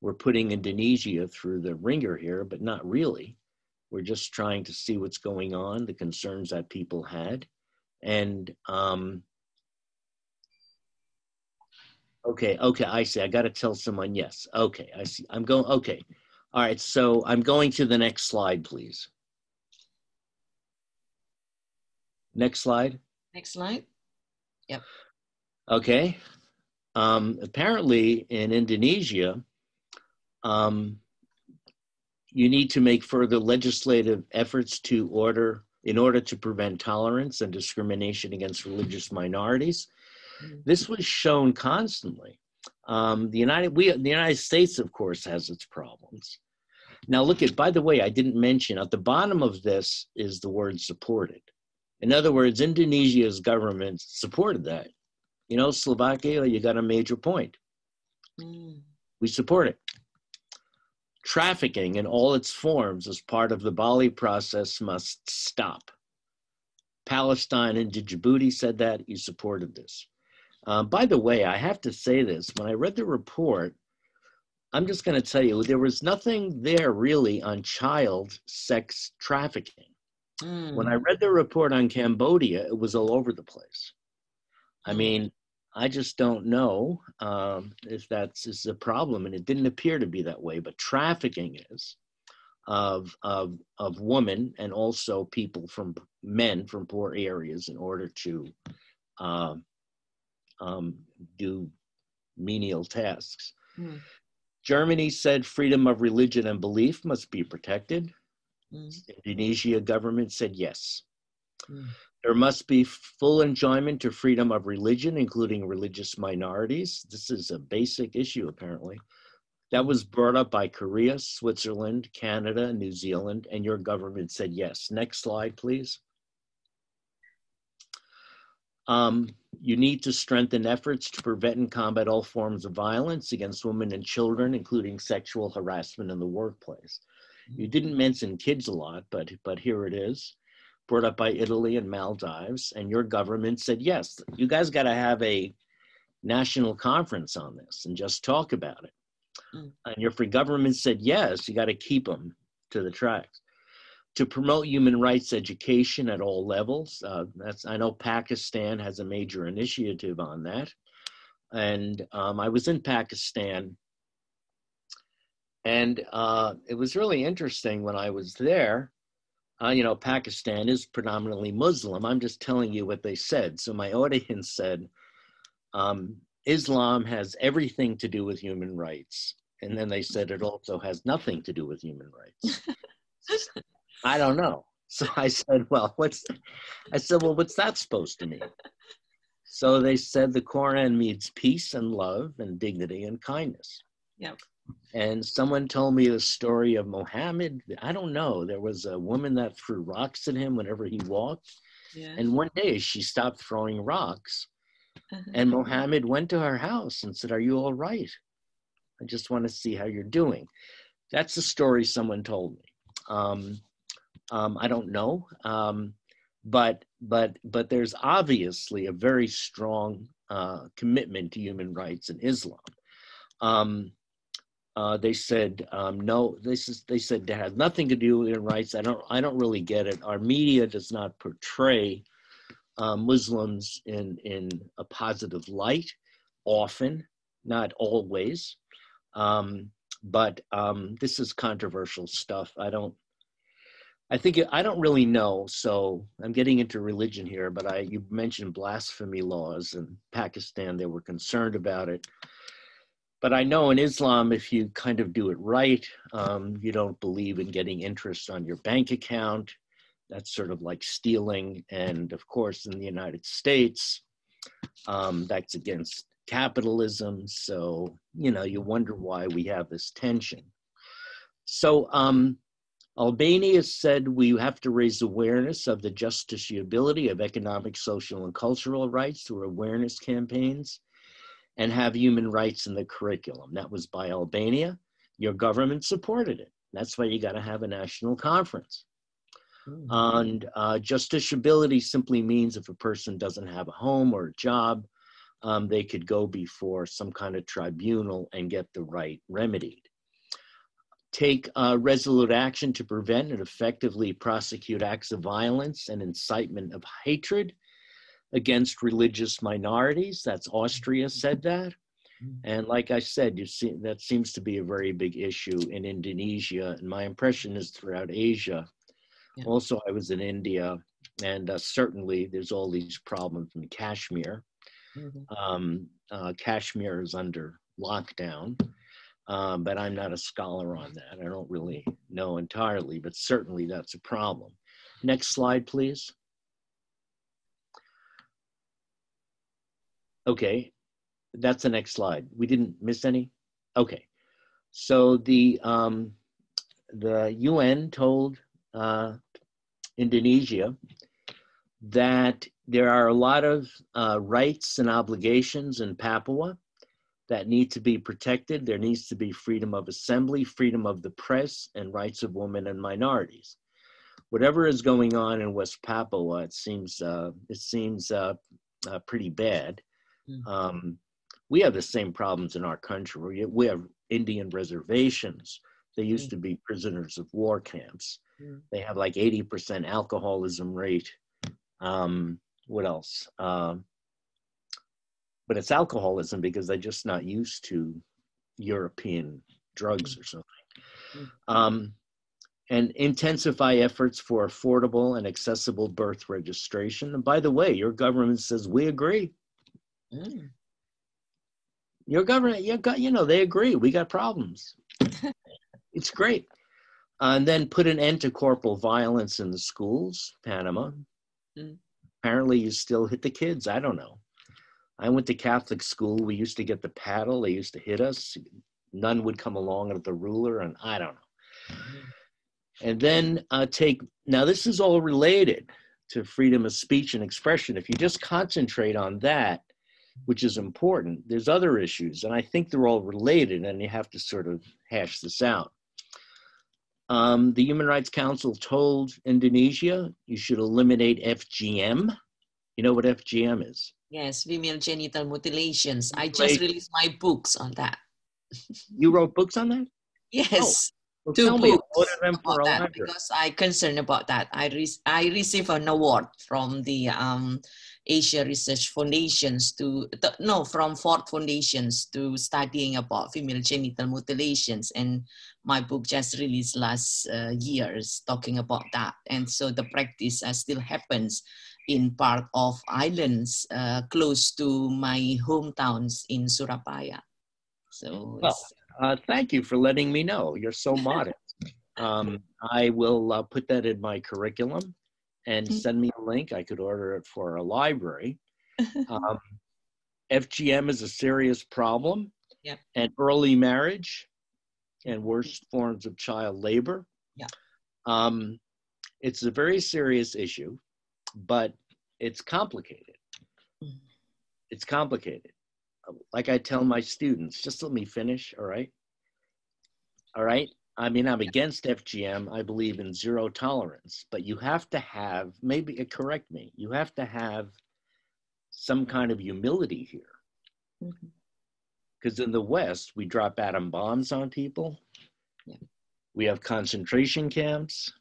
Speaker 1: we're putting Indonesia through the ringer here, but not really. We're just trying to see what's going on, the concerns that people had. And okay, I see. I got to tell someone yes. Okay, I see. I'm going, okay. All right, so I'm going to the next slide, please. Next slide.
Speaker 2: Next slide. Yep.
Speaker 1: Okay. Apparently in Indonesia, you need to make further legislative efforts in order to prevent tolerance and discrimination against religious minorities. This was shown constantly. The United States, of course, has its problems. Now look at, by the way, I didn't mention, at the bottom of this is the word supported. In other words, Indonesia's government supported that. You know, Slovakia, you got a major point. We support it. Trafficking in all its forms as part of the Bali process must stop. Palestine and Djibouti said that, you supported this. By the way, I have to say this, when I read the report, I'm just going to tell you, there was nothing there really on child sex trafficking. When I read the report on Cambodia, it was all over the place. I mean, I just don't know if that's a problem, and it didn't appear to be that way, but trafficking is of women and also men from poor areas in order to do menial tasks. Germany said freedom of religion and belief must be protected. Indonesia government said yes. There must be full enjoyment to freedom of religion, including religious minorities. This is a basic issue, apparently. That was brought up by Korea, Switzerland, Canada, New Zealand, and your government said yes. Next slide, please. You need to strengthen efforts to prevent and combat all forms of violence against women and children, including sexual harassment in the workplace. You didn't mention kids a lot, but here it is, brought up by Italy and Maldives, and your government said, yes, you guys got to have a national conference on this and just talk about it. And your free government said, yes, you got to keep them to the tracks. To promote human rights education at all levels, I know Pakistan has a major initiative on that. And I was in Pakistan, and it was really interesting when I was there. You know, Pakistan is predominantly Muslim. I'm just telling you what they said. So my audience said, Islam has everything to do with human rights. And then they said it also has nothing to do with human rights. I don't know. So I said, well, what's that supposed to mean? So they said the Quran means peace and love and dignity and kindness.
Speaker 2: Yep.
Speaker 1: And someone told me the story of Muhammad. I don't know. There was a woman that threw rocks at him whenever he walked.
Speaker 2: Yeah.
Speaker 1: And one day she stopped throwing rocks. And Muhammad went to her house and said, are you all right? I just want to see how you're doing. That's the story someone told me. I don't know. But there's obviously a very strong commitment to human rights in Islam. They said, no, they said it has nothing to do with human rights. I don't really get it. Our media does not portray Muslims in a positive light, often, not always. But this is controversial stuff. I don't really know. So I'm getting into religion here, but you mentioned blasphemy laws in Pakistan. They were concerned about it. But I know in Islam, if you kind of do it right, you don't believe in getting interest on your bank account. That's sort of like stealing. And of course, in the United States, that's against capitalism. So, you wonder why we have this tension. So Albania said we have to raise awareness of the justiciability of economic, social, and cultural rights through awareness campaigns and have human rights in the curriculum. That was by Albania. Your government supported it. That's why you got to have a national conference. And justiciability simply means if a person doesn't have a home or a job, they could go before some kind of tribunal and get the right remedied. Take resolute action to prevent and effectively prosecute acts of violence and incitement of hatred against religious minorities. That's Austria said that. And like I said, that seems to be a very big issue in Indonesia. And my impression is throughout Asia. Yeah. Also, I was in India, and certainly there's all these problems in Kashmir. Kashmir is under lockdown, but I'm not a scholar on that. I don't really know entirely, but certainly that's a problem. Next slide, please. Okay, that's the next slide. We didn't miss any? Okay, so the UN told Indonesia that there are a lot of rights and obligations in Papua that need to be protected. There needs to be freedom of assembly, freedom of the press, and rights of women and minorities. Whatever is going on in West Papua, it seems pretty bad. We have the same problems in our country. We have Indian reservations. They used to be prisoners of war camps. They have like 80% alcoholism rate. What else? But it's alcoholism because they're just not used to European drugs or something. And intensify efforts for affordable and accessible birth registration. And by the way, your government says we agree. Your government, they agree. We got problems. It's great. And then put an end to corporal violence in the schools, Panama. Apparently you still hit the kids. I don't know. I went to Catholic school. We used to get the paddle. They used to hit us. None would come along with the ruler, and I don't know. And then now this is all related to freedom of speech and expression. If you just concentrate on that, which is important, there's other issues, and I think they're all related, and you have to sort of hash this out. The Human Rights Council told Indonesia you should eliminate FGM. You know what FGM is?
Speaker 2: Yes, female genital mutilations. I just released my books on that.
Speaker 1: You wrote books on that?
Speaker 2: Yes.
Speaker 1: Well,
Speaker 2: Two books
Speaker 1: about
Speaker 2: that because I'm concerned about that. I received an award from the Asia Research Foundations from Ford Foundations to studying about female genital mutilations, and my book just released last years talking about that. And so the practice still happens in part of islands close to my hometowns in Surabaya. So
Speaker 1: thank you for letting me know. You're so modest. I will put that in my curriculum and send me a link. I could order it for a library. FGM is a serious problem.
Speaker 2: Yep.
Speaker 1: And early marriage and worse forms of child labor.
Speaker 2: Yeah.
Speaker 1: It's a very serious issue, but it's complicated. It's complicated. Like I tell my students, just let me finish, all right? All right? I mean, I'm against FGM. I believe in zero tolerance, but you have to have, correct me, you have to have some kind of humility here. Because in the West, we drop atom bombs on people.
Speaker 2: Yeah.
Speaker 1: We have concentration camps.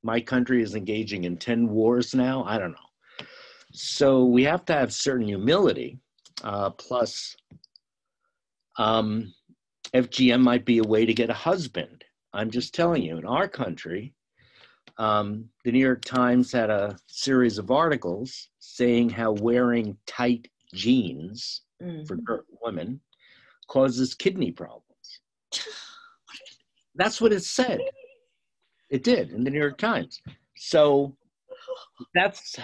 Speaker 1: My country is engaging in 10 wars now. I don't know. So we have to have certain humility. Plus, FGM might be a way to get a husband. I'm just telling you, in our country, the New York Times had a series of articles saying how wearing tight jeans for women causes kidney problems. That's what it said. It did in the New York Times. So that's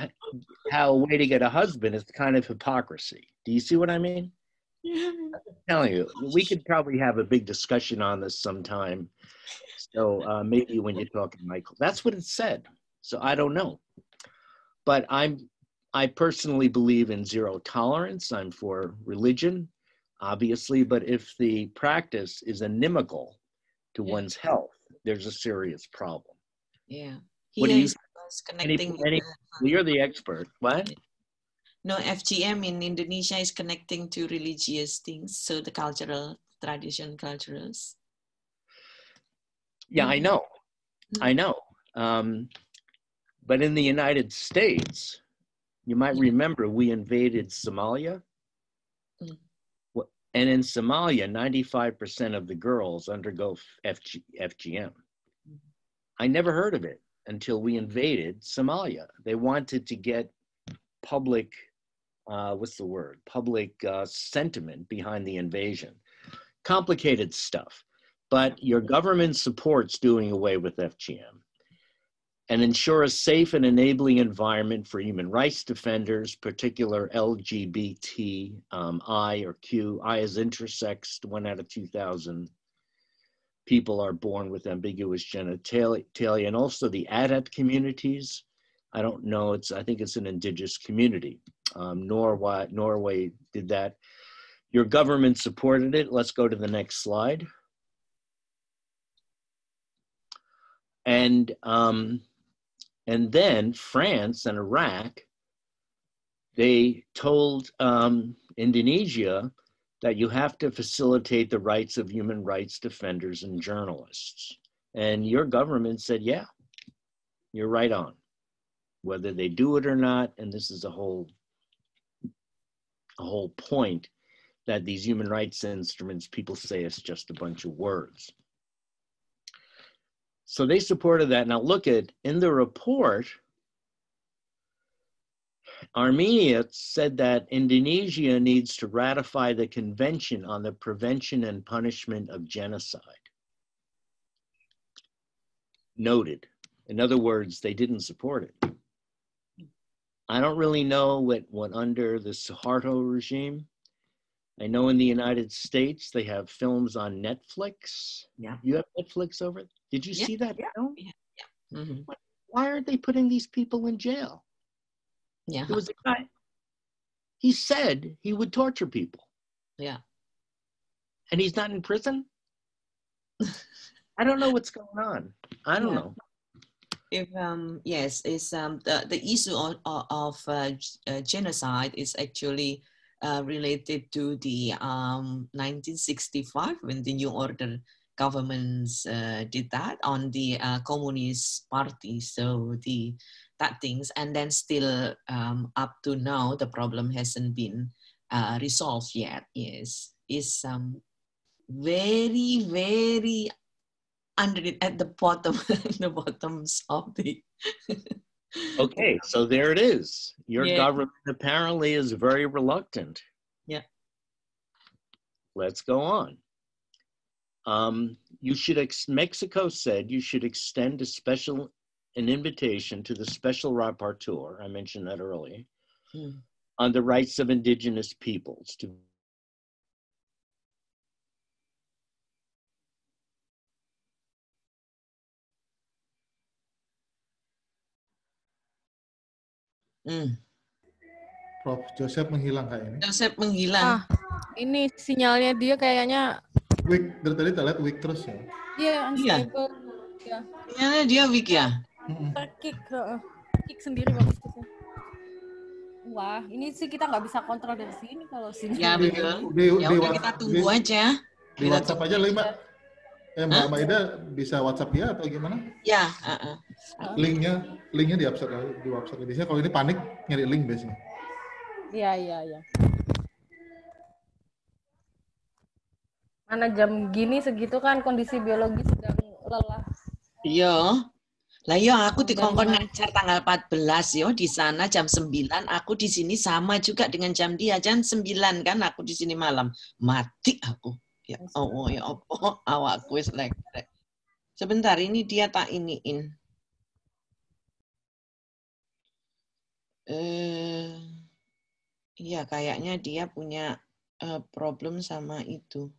Speaker 1: how a way to get a husband is kind of hypocrisy. Do you see what I mean? I'm telling you, we could probably have a big discussion on this sometime. So maybe when you're talking, Michael, that's what it said. So I don't know. But I personally believe in zero tolerance. I'm for religion, obviously, but if the practice is inimical to one's health, there's a serious problem.
Speaker 2: Yeah.
Speaker 1: What do you
Speaker 2: connecting
Speaker 1: you're the expert. What?
Speaker 2: No, FGM in Indonesia is connecting to religious things, so the cultural tradition, cultures.
Speaker 1: Yeah, I know. I know. But in the United States, you might remember we invaded Somalia. And in Somalia, 95% of the girls undergo FGM. I never heard of it until we invaded Somalia. They wanted to get public, public sentiment behind the invasion. Complicated stuff. But your government supports doing away with FGM and ensure a safe and enabling environment for human rights defenders, particular LGBT, I or Q. I is intersexed, 1 out of 2,000 people are born with ambiguous genitalia, and also the adept communities. I don't know, I think it's an indigenous community. Norway did that. Your government supported it. Let's go to the next slide. And then France and Iraq, they told Indonesia that you have to facilitate the rights of human rights defenders and journalists. And your government said, yeah, you're right on. Whether they do it or not, and this is a whole point, that these human rights instruments, people say it's just a bunch of words. So they supported that. Now look at, in the report, Armenia said that Indonesia needs to ratify the Convention on the Prevention and Punishment of Genocide. Noted. In other words, they didn't support it. I don't really know what under the Suharto regime. I know in the United States, they have films on Netflix.
Speaker 2: Yeah.
Speaker 1: You have Netflix over? Did you see that film?
Speaker 2: Yeah. Mm-hmm.
Speaker 1: Why aren't they putting these people in jail?
Speaker 2: Yeah.
Speaker 1: There was a guy, he said he would torture people.
Speaker 2: Yeah.
Speaker 1: And he's not in prison? I don't know what's going on. I don't know.
Speaker 2: If yes, it's the issue of genocide is actually related to the 1965 when the New Order governments did that on the Communist Party. So that things, and then still up to now the problem hasn't been resolved yet. Yes, is very, very under it at the bottom, the bottoms of the.
Speaker 1: Okay, so there it is. Your government apparently is very reluctant.
Speaker 2: Yeah.
Speaker 1: Let's go on. You should, Mexico said you should extend an invitation to the special rapporteur, I mentioned that earlier, on the rights of indigenous peoples to
Speaker 3: Prof. Joseph menghilang kayak ini.
Speaker 2: Joseph menghilang.
Speaker 5: Ini sinyalnya dia kayaknya
Speaker 3: Weak, dari tadi kita lihat weak terus ya.
Speaker 5: Iya, unstable. Ya.
Speaker 2: Sinyalnya dia weak ya?
Speaker 5: Kick sendiri waktu itu. semua. Ini sih kita nggak bisa kontrol dari sini kalau sini.
Speaker 2: Ya betul. Ya udah kita tunggu aja.
Speaker 3: Di WhatsApp aja lah Mbak. Mbak Maida bisa WhatsApp dia atau gimana?
Speaker 2: Ya.
Speaker 3: Linknya di website. Biasanya kalau ini panik nyari link biasanya.
Speaker 5: Iya. Mana jam gini segitu kan kondisi biologi sedang lelah.
Speaker 2: Iya. Lah yo aku dikongkon ngajar tanggal 14 yo di sana jam 9, aku di sini sama juga dengan jam dia jam 9 kan aku di sini malam. Mati aku. Ya Allah ya apa awakku wis lek. Sebentar ini dia tak iniin. Iya kayaknya dia punya problem sama itu.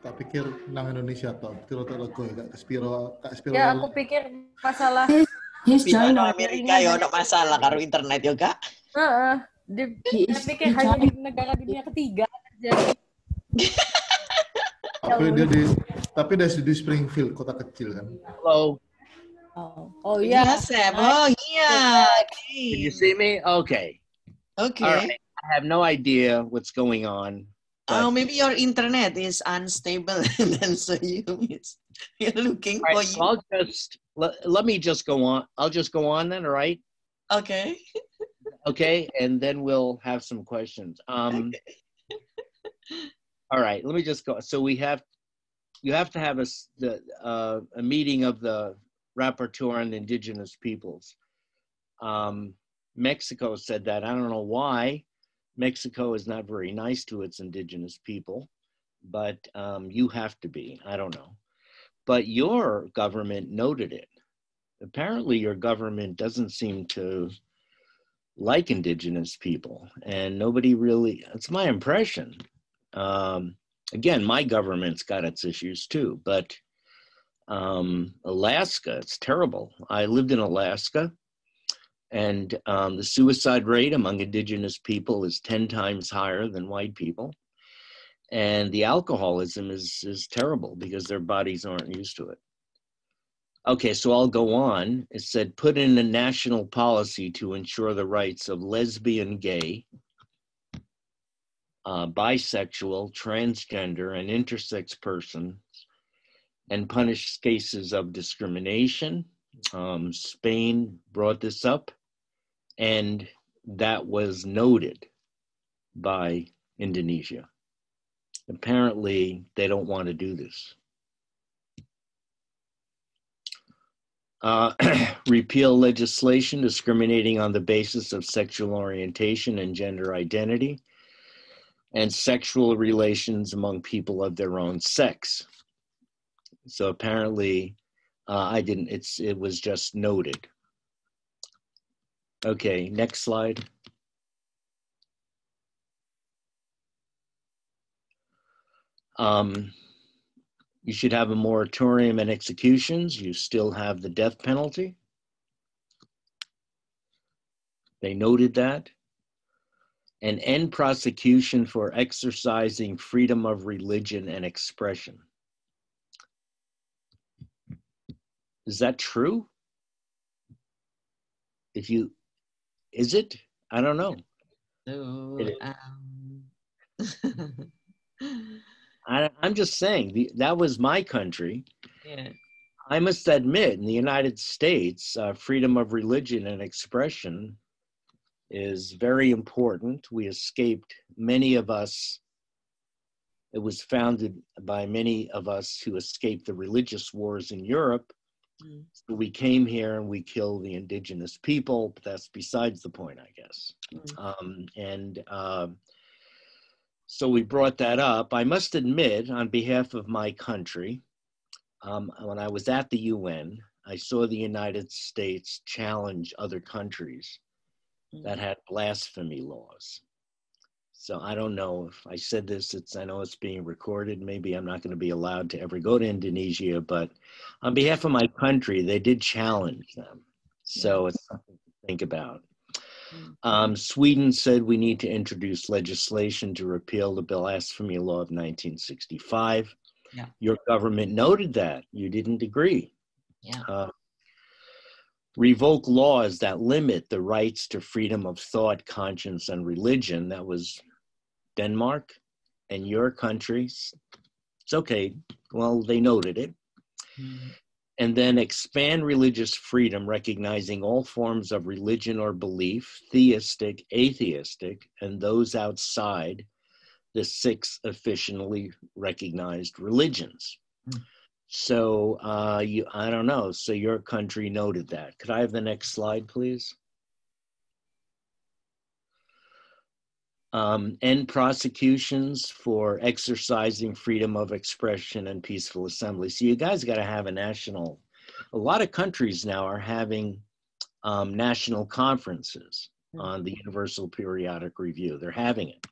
Speaker 3: Tak pikir nang Indonesia atau lego ya Kak Spiro.
Speaker 5: Ya aku pikir masalah
Speaker 2: Pindah Amerika ya ada masalah karo internet ya Kak.
Speaker 5: Dia pikir hanya di negara dunia ketiga aja.
Speaker 3: Tapi dia di Springfield, kota kecil kan.
Speaker 1: Hello.
Speaker 5: Oh iya.
Speaker 2: Yes, Seb. Oh iya.
Speaker 1: Can you see me? Okay.
Speaker 2: Okay.
Speaker 1: All right. I have no idea what's going on.
Speaker 2: Oh, maybe your internet is unstable, and then so you're looking for you.
Speaker 1: I'll just let me just go on. I'll just go on then. All right.
Speaker 2: Okay.
Speaker 1: Okay, and then we'll have some questions. All right. Let me just go. So you have to have a meeting of the rapporteur on indigenous peoples. Mexico said that. I don't know why. Mexico is not very nice to its indigenous people, but you have to be. I don't know. But your government noted it. Apparently, your government doesn't seem to like indigenous people, and nobody really, it's my impression. Again, my government's got its issues too, but Alaska, it's terrible. I lived in Alaska. And the suicide rate among indigenous people is 10 times higher than white people. And the alcoholism is terrible because their bodies aren't used to it. Okay, so I'll go on. It said, put in a national policy to ensure the rights of lesbian, gay, bisexual, transgender, and intersex persons, and punish cases of discrimination. Spain brought this up, and that was noted by Indonesia. Apparently, they don't want to do this. Repeal legislation discriminating on the basis of sexual orientation and gender identity, and sexual relations among people of their own sex. So apparently, it was just noted. Okay, next slide. You should have a moratorium on executions. You still have the death penalty. They noted that. And end prosecution for exercising freedom of religion and expression. Is that true? Is it? I don't know. I'm just saying, that was my country.
Speaker 2: Yeah.
Speaker 1: I must admit, in the United States, freedom of religion and expression is very important. We escaped, many of us, it was founded by many of us who escaped the religious wars in Europe. So we came here and we killed the indigenous people, but that's besides the point, I guess. So we brought that up. I must admit, on behalf of my country, when I was at the UN, I saw the United States challenge other countries that had blasphemy laws. So I don't know if I said this, I know it's being recorded. Maybe I'm not going to be allowed to ever go to Indonesia, but on behalf of my country, they did challenge them. So it's something to think about. Sweden said we need to introduce legislation to repeal the blasphemy law of 1965. Yeah. Your government noted that. You didn't agree.
Speaker 2: Yeah.
Speaker 1: revoke laws that limit the rights to freedom of thought, conscience, and religion. That was Denmark and your countries. It's okay. Well, they noted it. And then expand religious freedom, recognizing all forms of religion or belief, theistic, atheistic, and those outside the 6 officially recognized religions. So I don't know. So your country noted that. Could I have the next slide, please? End prosecutions for exercising freedom of expression and peaceful assembly. So you guys got to have a lot of countries now are having national conferences on the Universal Periodic Review. They're having it.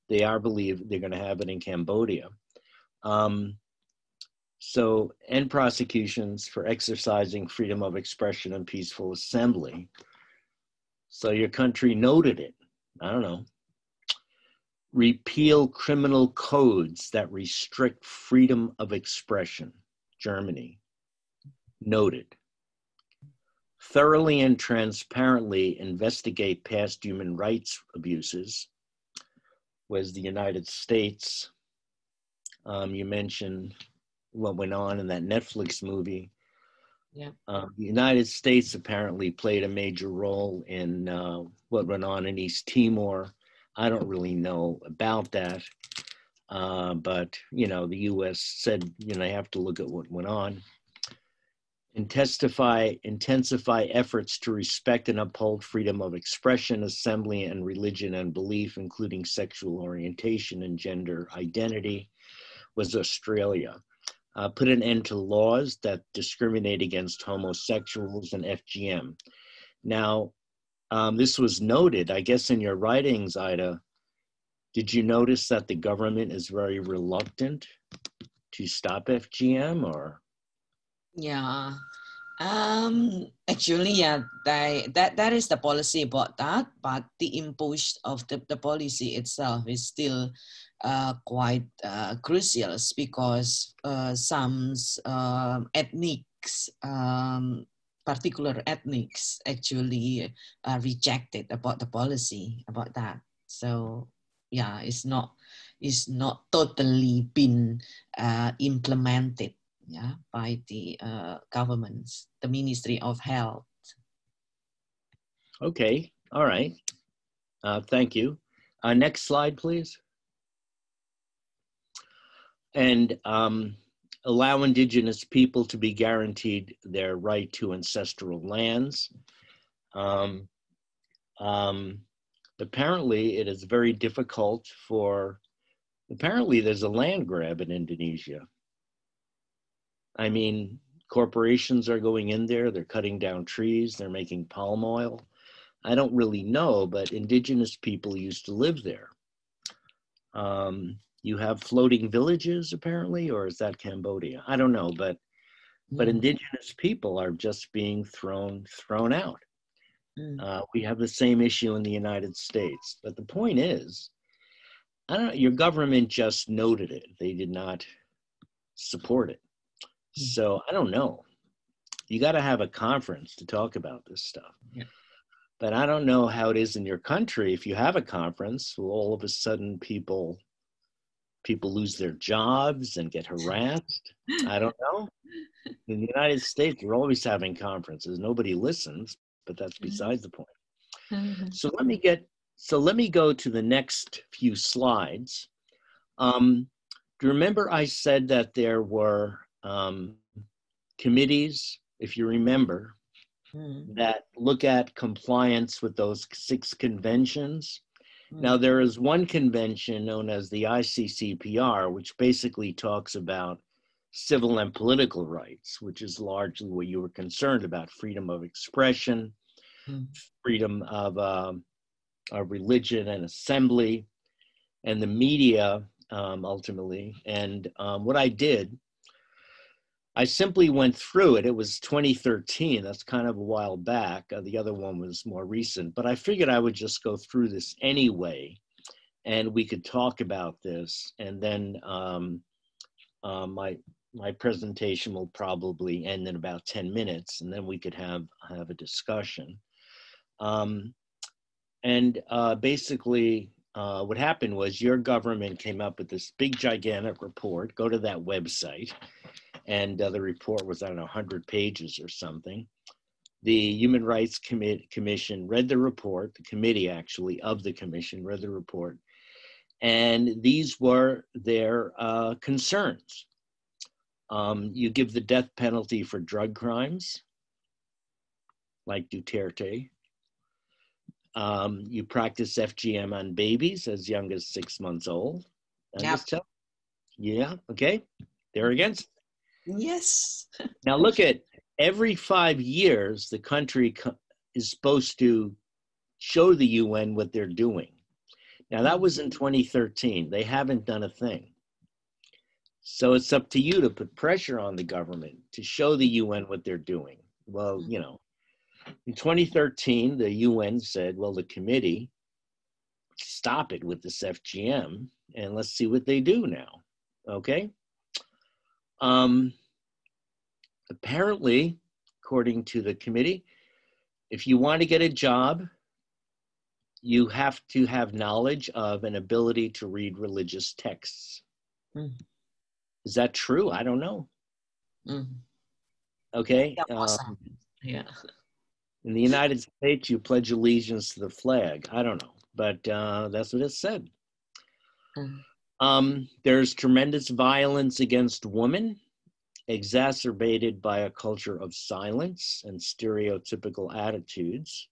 Speaker 1: They believe they're going to have it in Cambodia. So end prosecutions for exercising freedom of expression and peaceful assembly. So your country noted it. I don't know. Repeal criminal codes that restrict freedom of expression. Germany. Noted. Thoroughly and transparently investigate past human rights abuses. Was the United States. You mentioned what went on in that Netflix movie.
Speaker 2: Yeah.
Speaker 1: The United States apparently played a major role in what went on in East Timor. I don't really know about that, but the U.S. said they have to look at what went on. Intensify efforts to respect and uphold freedom of expression, assembly, and religion and belief, including sexual orientation and gender identity. Was Australia. Put an end to laws that discriminate against homosexuals and FGM. Now, this was noted, I guess, in your writings, Ida. Did you notice that the government is very reluctant to stop FGM, or?
Speaker 2: Yeah. Actually, yeah, that is the policy about that, but the impose of the policy itself is still quite crucial, because some ethnics, particular ethnics, actually rejected about the policy about that. So yeah, it's not totally been implemented, yeah, by the governments, the Ministry of Health.
Speaker 1: Okay, all right. Thank you. Next slide, please. And allow indigenous people to be guaranteed their right to ancestral lands. Apparently, it is very difficult apparently there's a land grab in Indonesia. I mean, corporations are going in there, they're cutting down trees, they're making palm oil. I don't really know, but indigenous people used to live there. You have floating villages, apparently, or is that Cambodia? I don't know, but indigenous people are just being thrown out. We have the same issue in the United States, but the point is, I don't know, your government just noted it. They did not support it. So I don't know. You got to have a conference to talk about this stuff.
Speaker 2: Yeah.
Speaker 1: But I don't know how it is in your country. If you have a conference, will all of a sudden people lose their jobs and get harassed? I don't know. In the United States, we're always having conferences. Nobody listens, but that's besides the point. So let me go to the next few slides. Do you remember I said that there were committees, if you remember, that look at compliance with those 6 conventions? Now, there is one convention known as the ICCPR, which basically talks about civil and political rights, which is largely what you were concerned about: freedom of expression, freedom of religion and assembly, and the media, ultimately. And what I did, I simply went through it. It was 2013. That's kind of a while back. The other one was more recent, but I figured I would just go through this anyway, and we could talk about this. And then my presentation will probably end in about 10 minutes, and then we could have a discussion. Basically, what happened was your government came up with this big, gigantic report. Go to that website. And the report was, I don't know, 100 pages or something. The Human Rights Commission read the report, the committee actually of the commission read the report. And these were their concerns. You give the death penalty for drug crimes, like Duterte. You practice FGM on babies as young as 6 months old. Yeah, okay, they're against.
Speaker 2: Yes.
Speaker 1: Now look at, every 5 years, the country is supposed to show the UN what they're doing. Now that was in 2013. They haven't done a thing. So it's up to you to put pressure on the government to show the UN what they're doing. Well, you know, in 2013, the UN said, well, the committee, stop it with this FGM and let's see what they do now, okay? Apparently, according to the committee, if you want to get a job, you have to have knowledge of an ability to read religious texts. Is that true? I don't know. Okay.
Speaker 2: Yeah.
Speaker 1: In the United States, you pledge allegiance to the flag. I don't know, but that's what it said. There's tremendous violence against women, exacerbated by a culture of silence and stereotypical attitudes.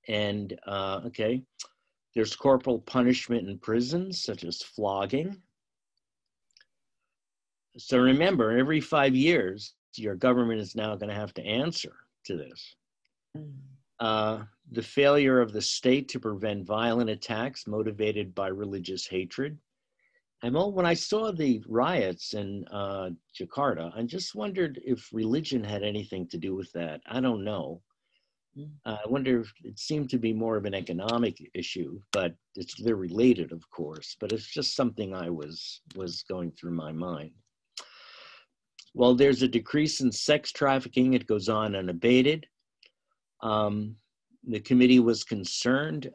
Speaker 1: Okay, there's corporal punishment in prisons, such as flogging. So remember, every 5 years, your government is now going to have to answer to this. The failure of the state to prevent violent attacks motivated by religious hatred. And when I saw the riots in Jakarta, I just wondered if religion had anything to do with that. I don't know. I wonder if it seemed to be more of an economic issue, but they're related, of course. But it's just something I was going through my mind. Well, there's a decrease in sex trafficking. It goes on unabated. The committee was concerned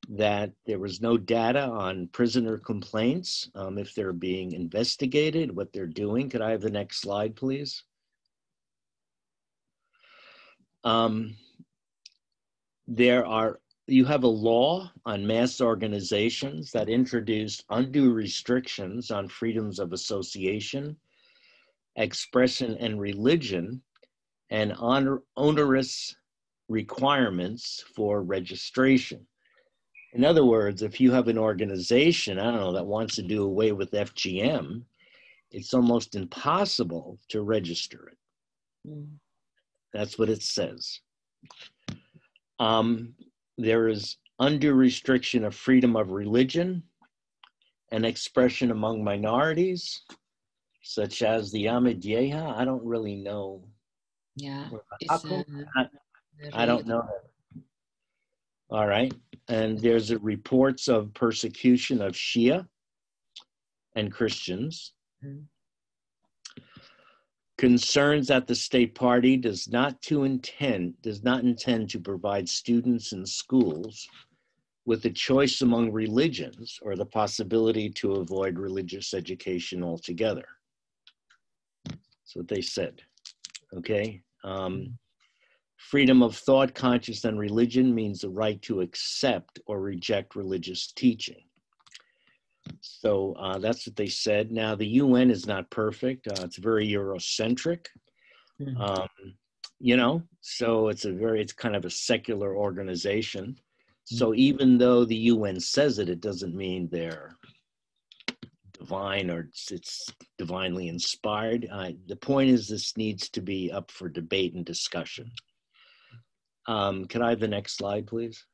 Speaker 1: that there was no data on prisoner complaints, if they're being investigated, what they're doing. Could I have the next slide, please? You have a law on mass organizations that introduced undue restrictions on freedoms of association, expression, and religion, and onerous requirements for registration. In other words, if you have an organization, I don't know, that wants to do away with FGM, it's almost impossible to register it. That's what it says. There is undue restriction of freedom of religion and expression among minorities, such as the Ahmadiyya. I don't really know.
Speaker 2: Yeah.
Speaker 1: I don't know. All right. And there's reports of persecution of Shia and Christians. Concerns that the state party does not intend to provide students in schools with a choice among religions or the possibility to avoid religious education altogether. That's what they said. Okay. Freedom of thought, conscience, and religion means the right to accept or reject religious teaching. So that's what they said. Now, the UN is not perfect. It's very Eurocentric, you know, so it's kind of a secular organization. So even though the UN says it, it doesn't mean they're divine or it's divinely inspired. The point is this needs to be up for debate and discussion. Can I have the next slide, please?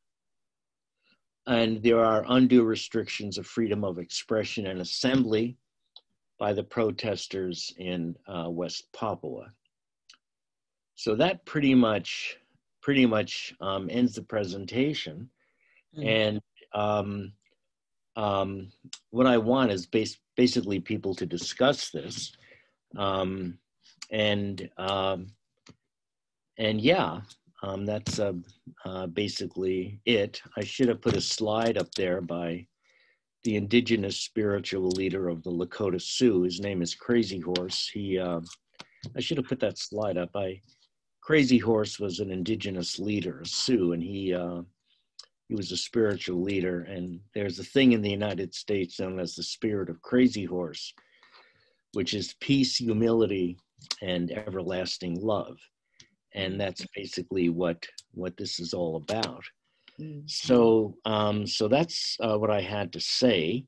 Speaker 1: And there are undue restrictions of freedom of expression and assembly by the protesters in West Papua. So that pretty much ends the presentation. And what I want is basically people to discuss this. And yeah, that's basically it. I should have put a slide up there by the indigenous spiritual leader of the Lakota Sioux. His name is Crazy Horse. I should have put that slide up. Crazy Horse was an indigenous leader, a Sioux, and he was a spiritual leader. And there's a thing in the United States known as the spirit of Crazy Horse, which is peace, humility, and everlasting love. And that's basically what this is all about. So that's what I had to say.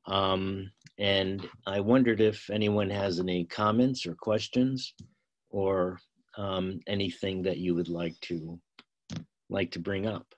Speaker 1: And I wondered if anyone has any comments or questions or anything that you would like to bring up.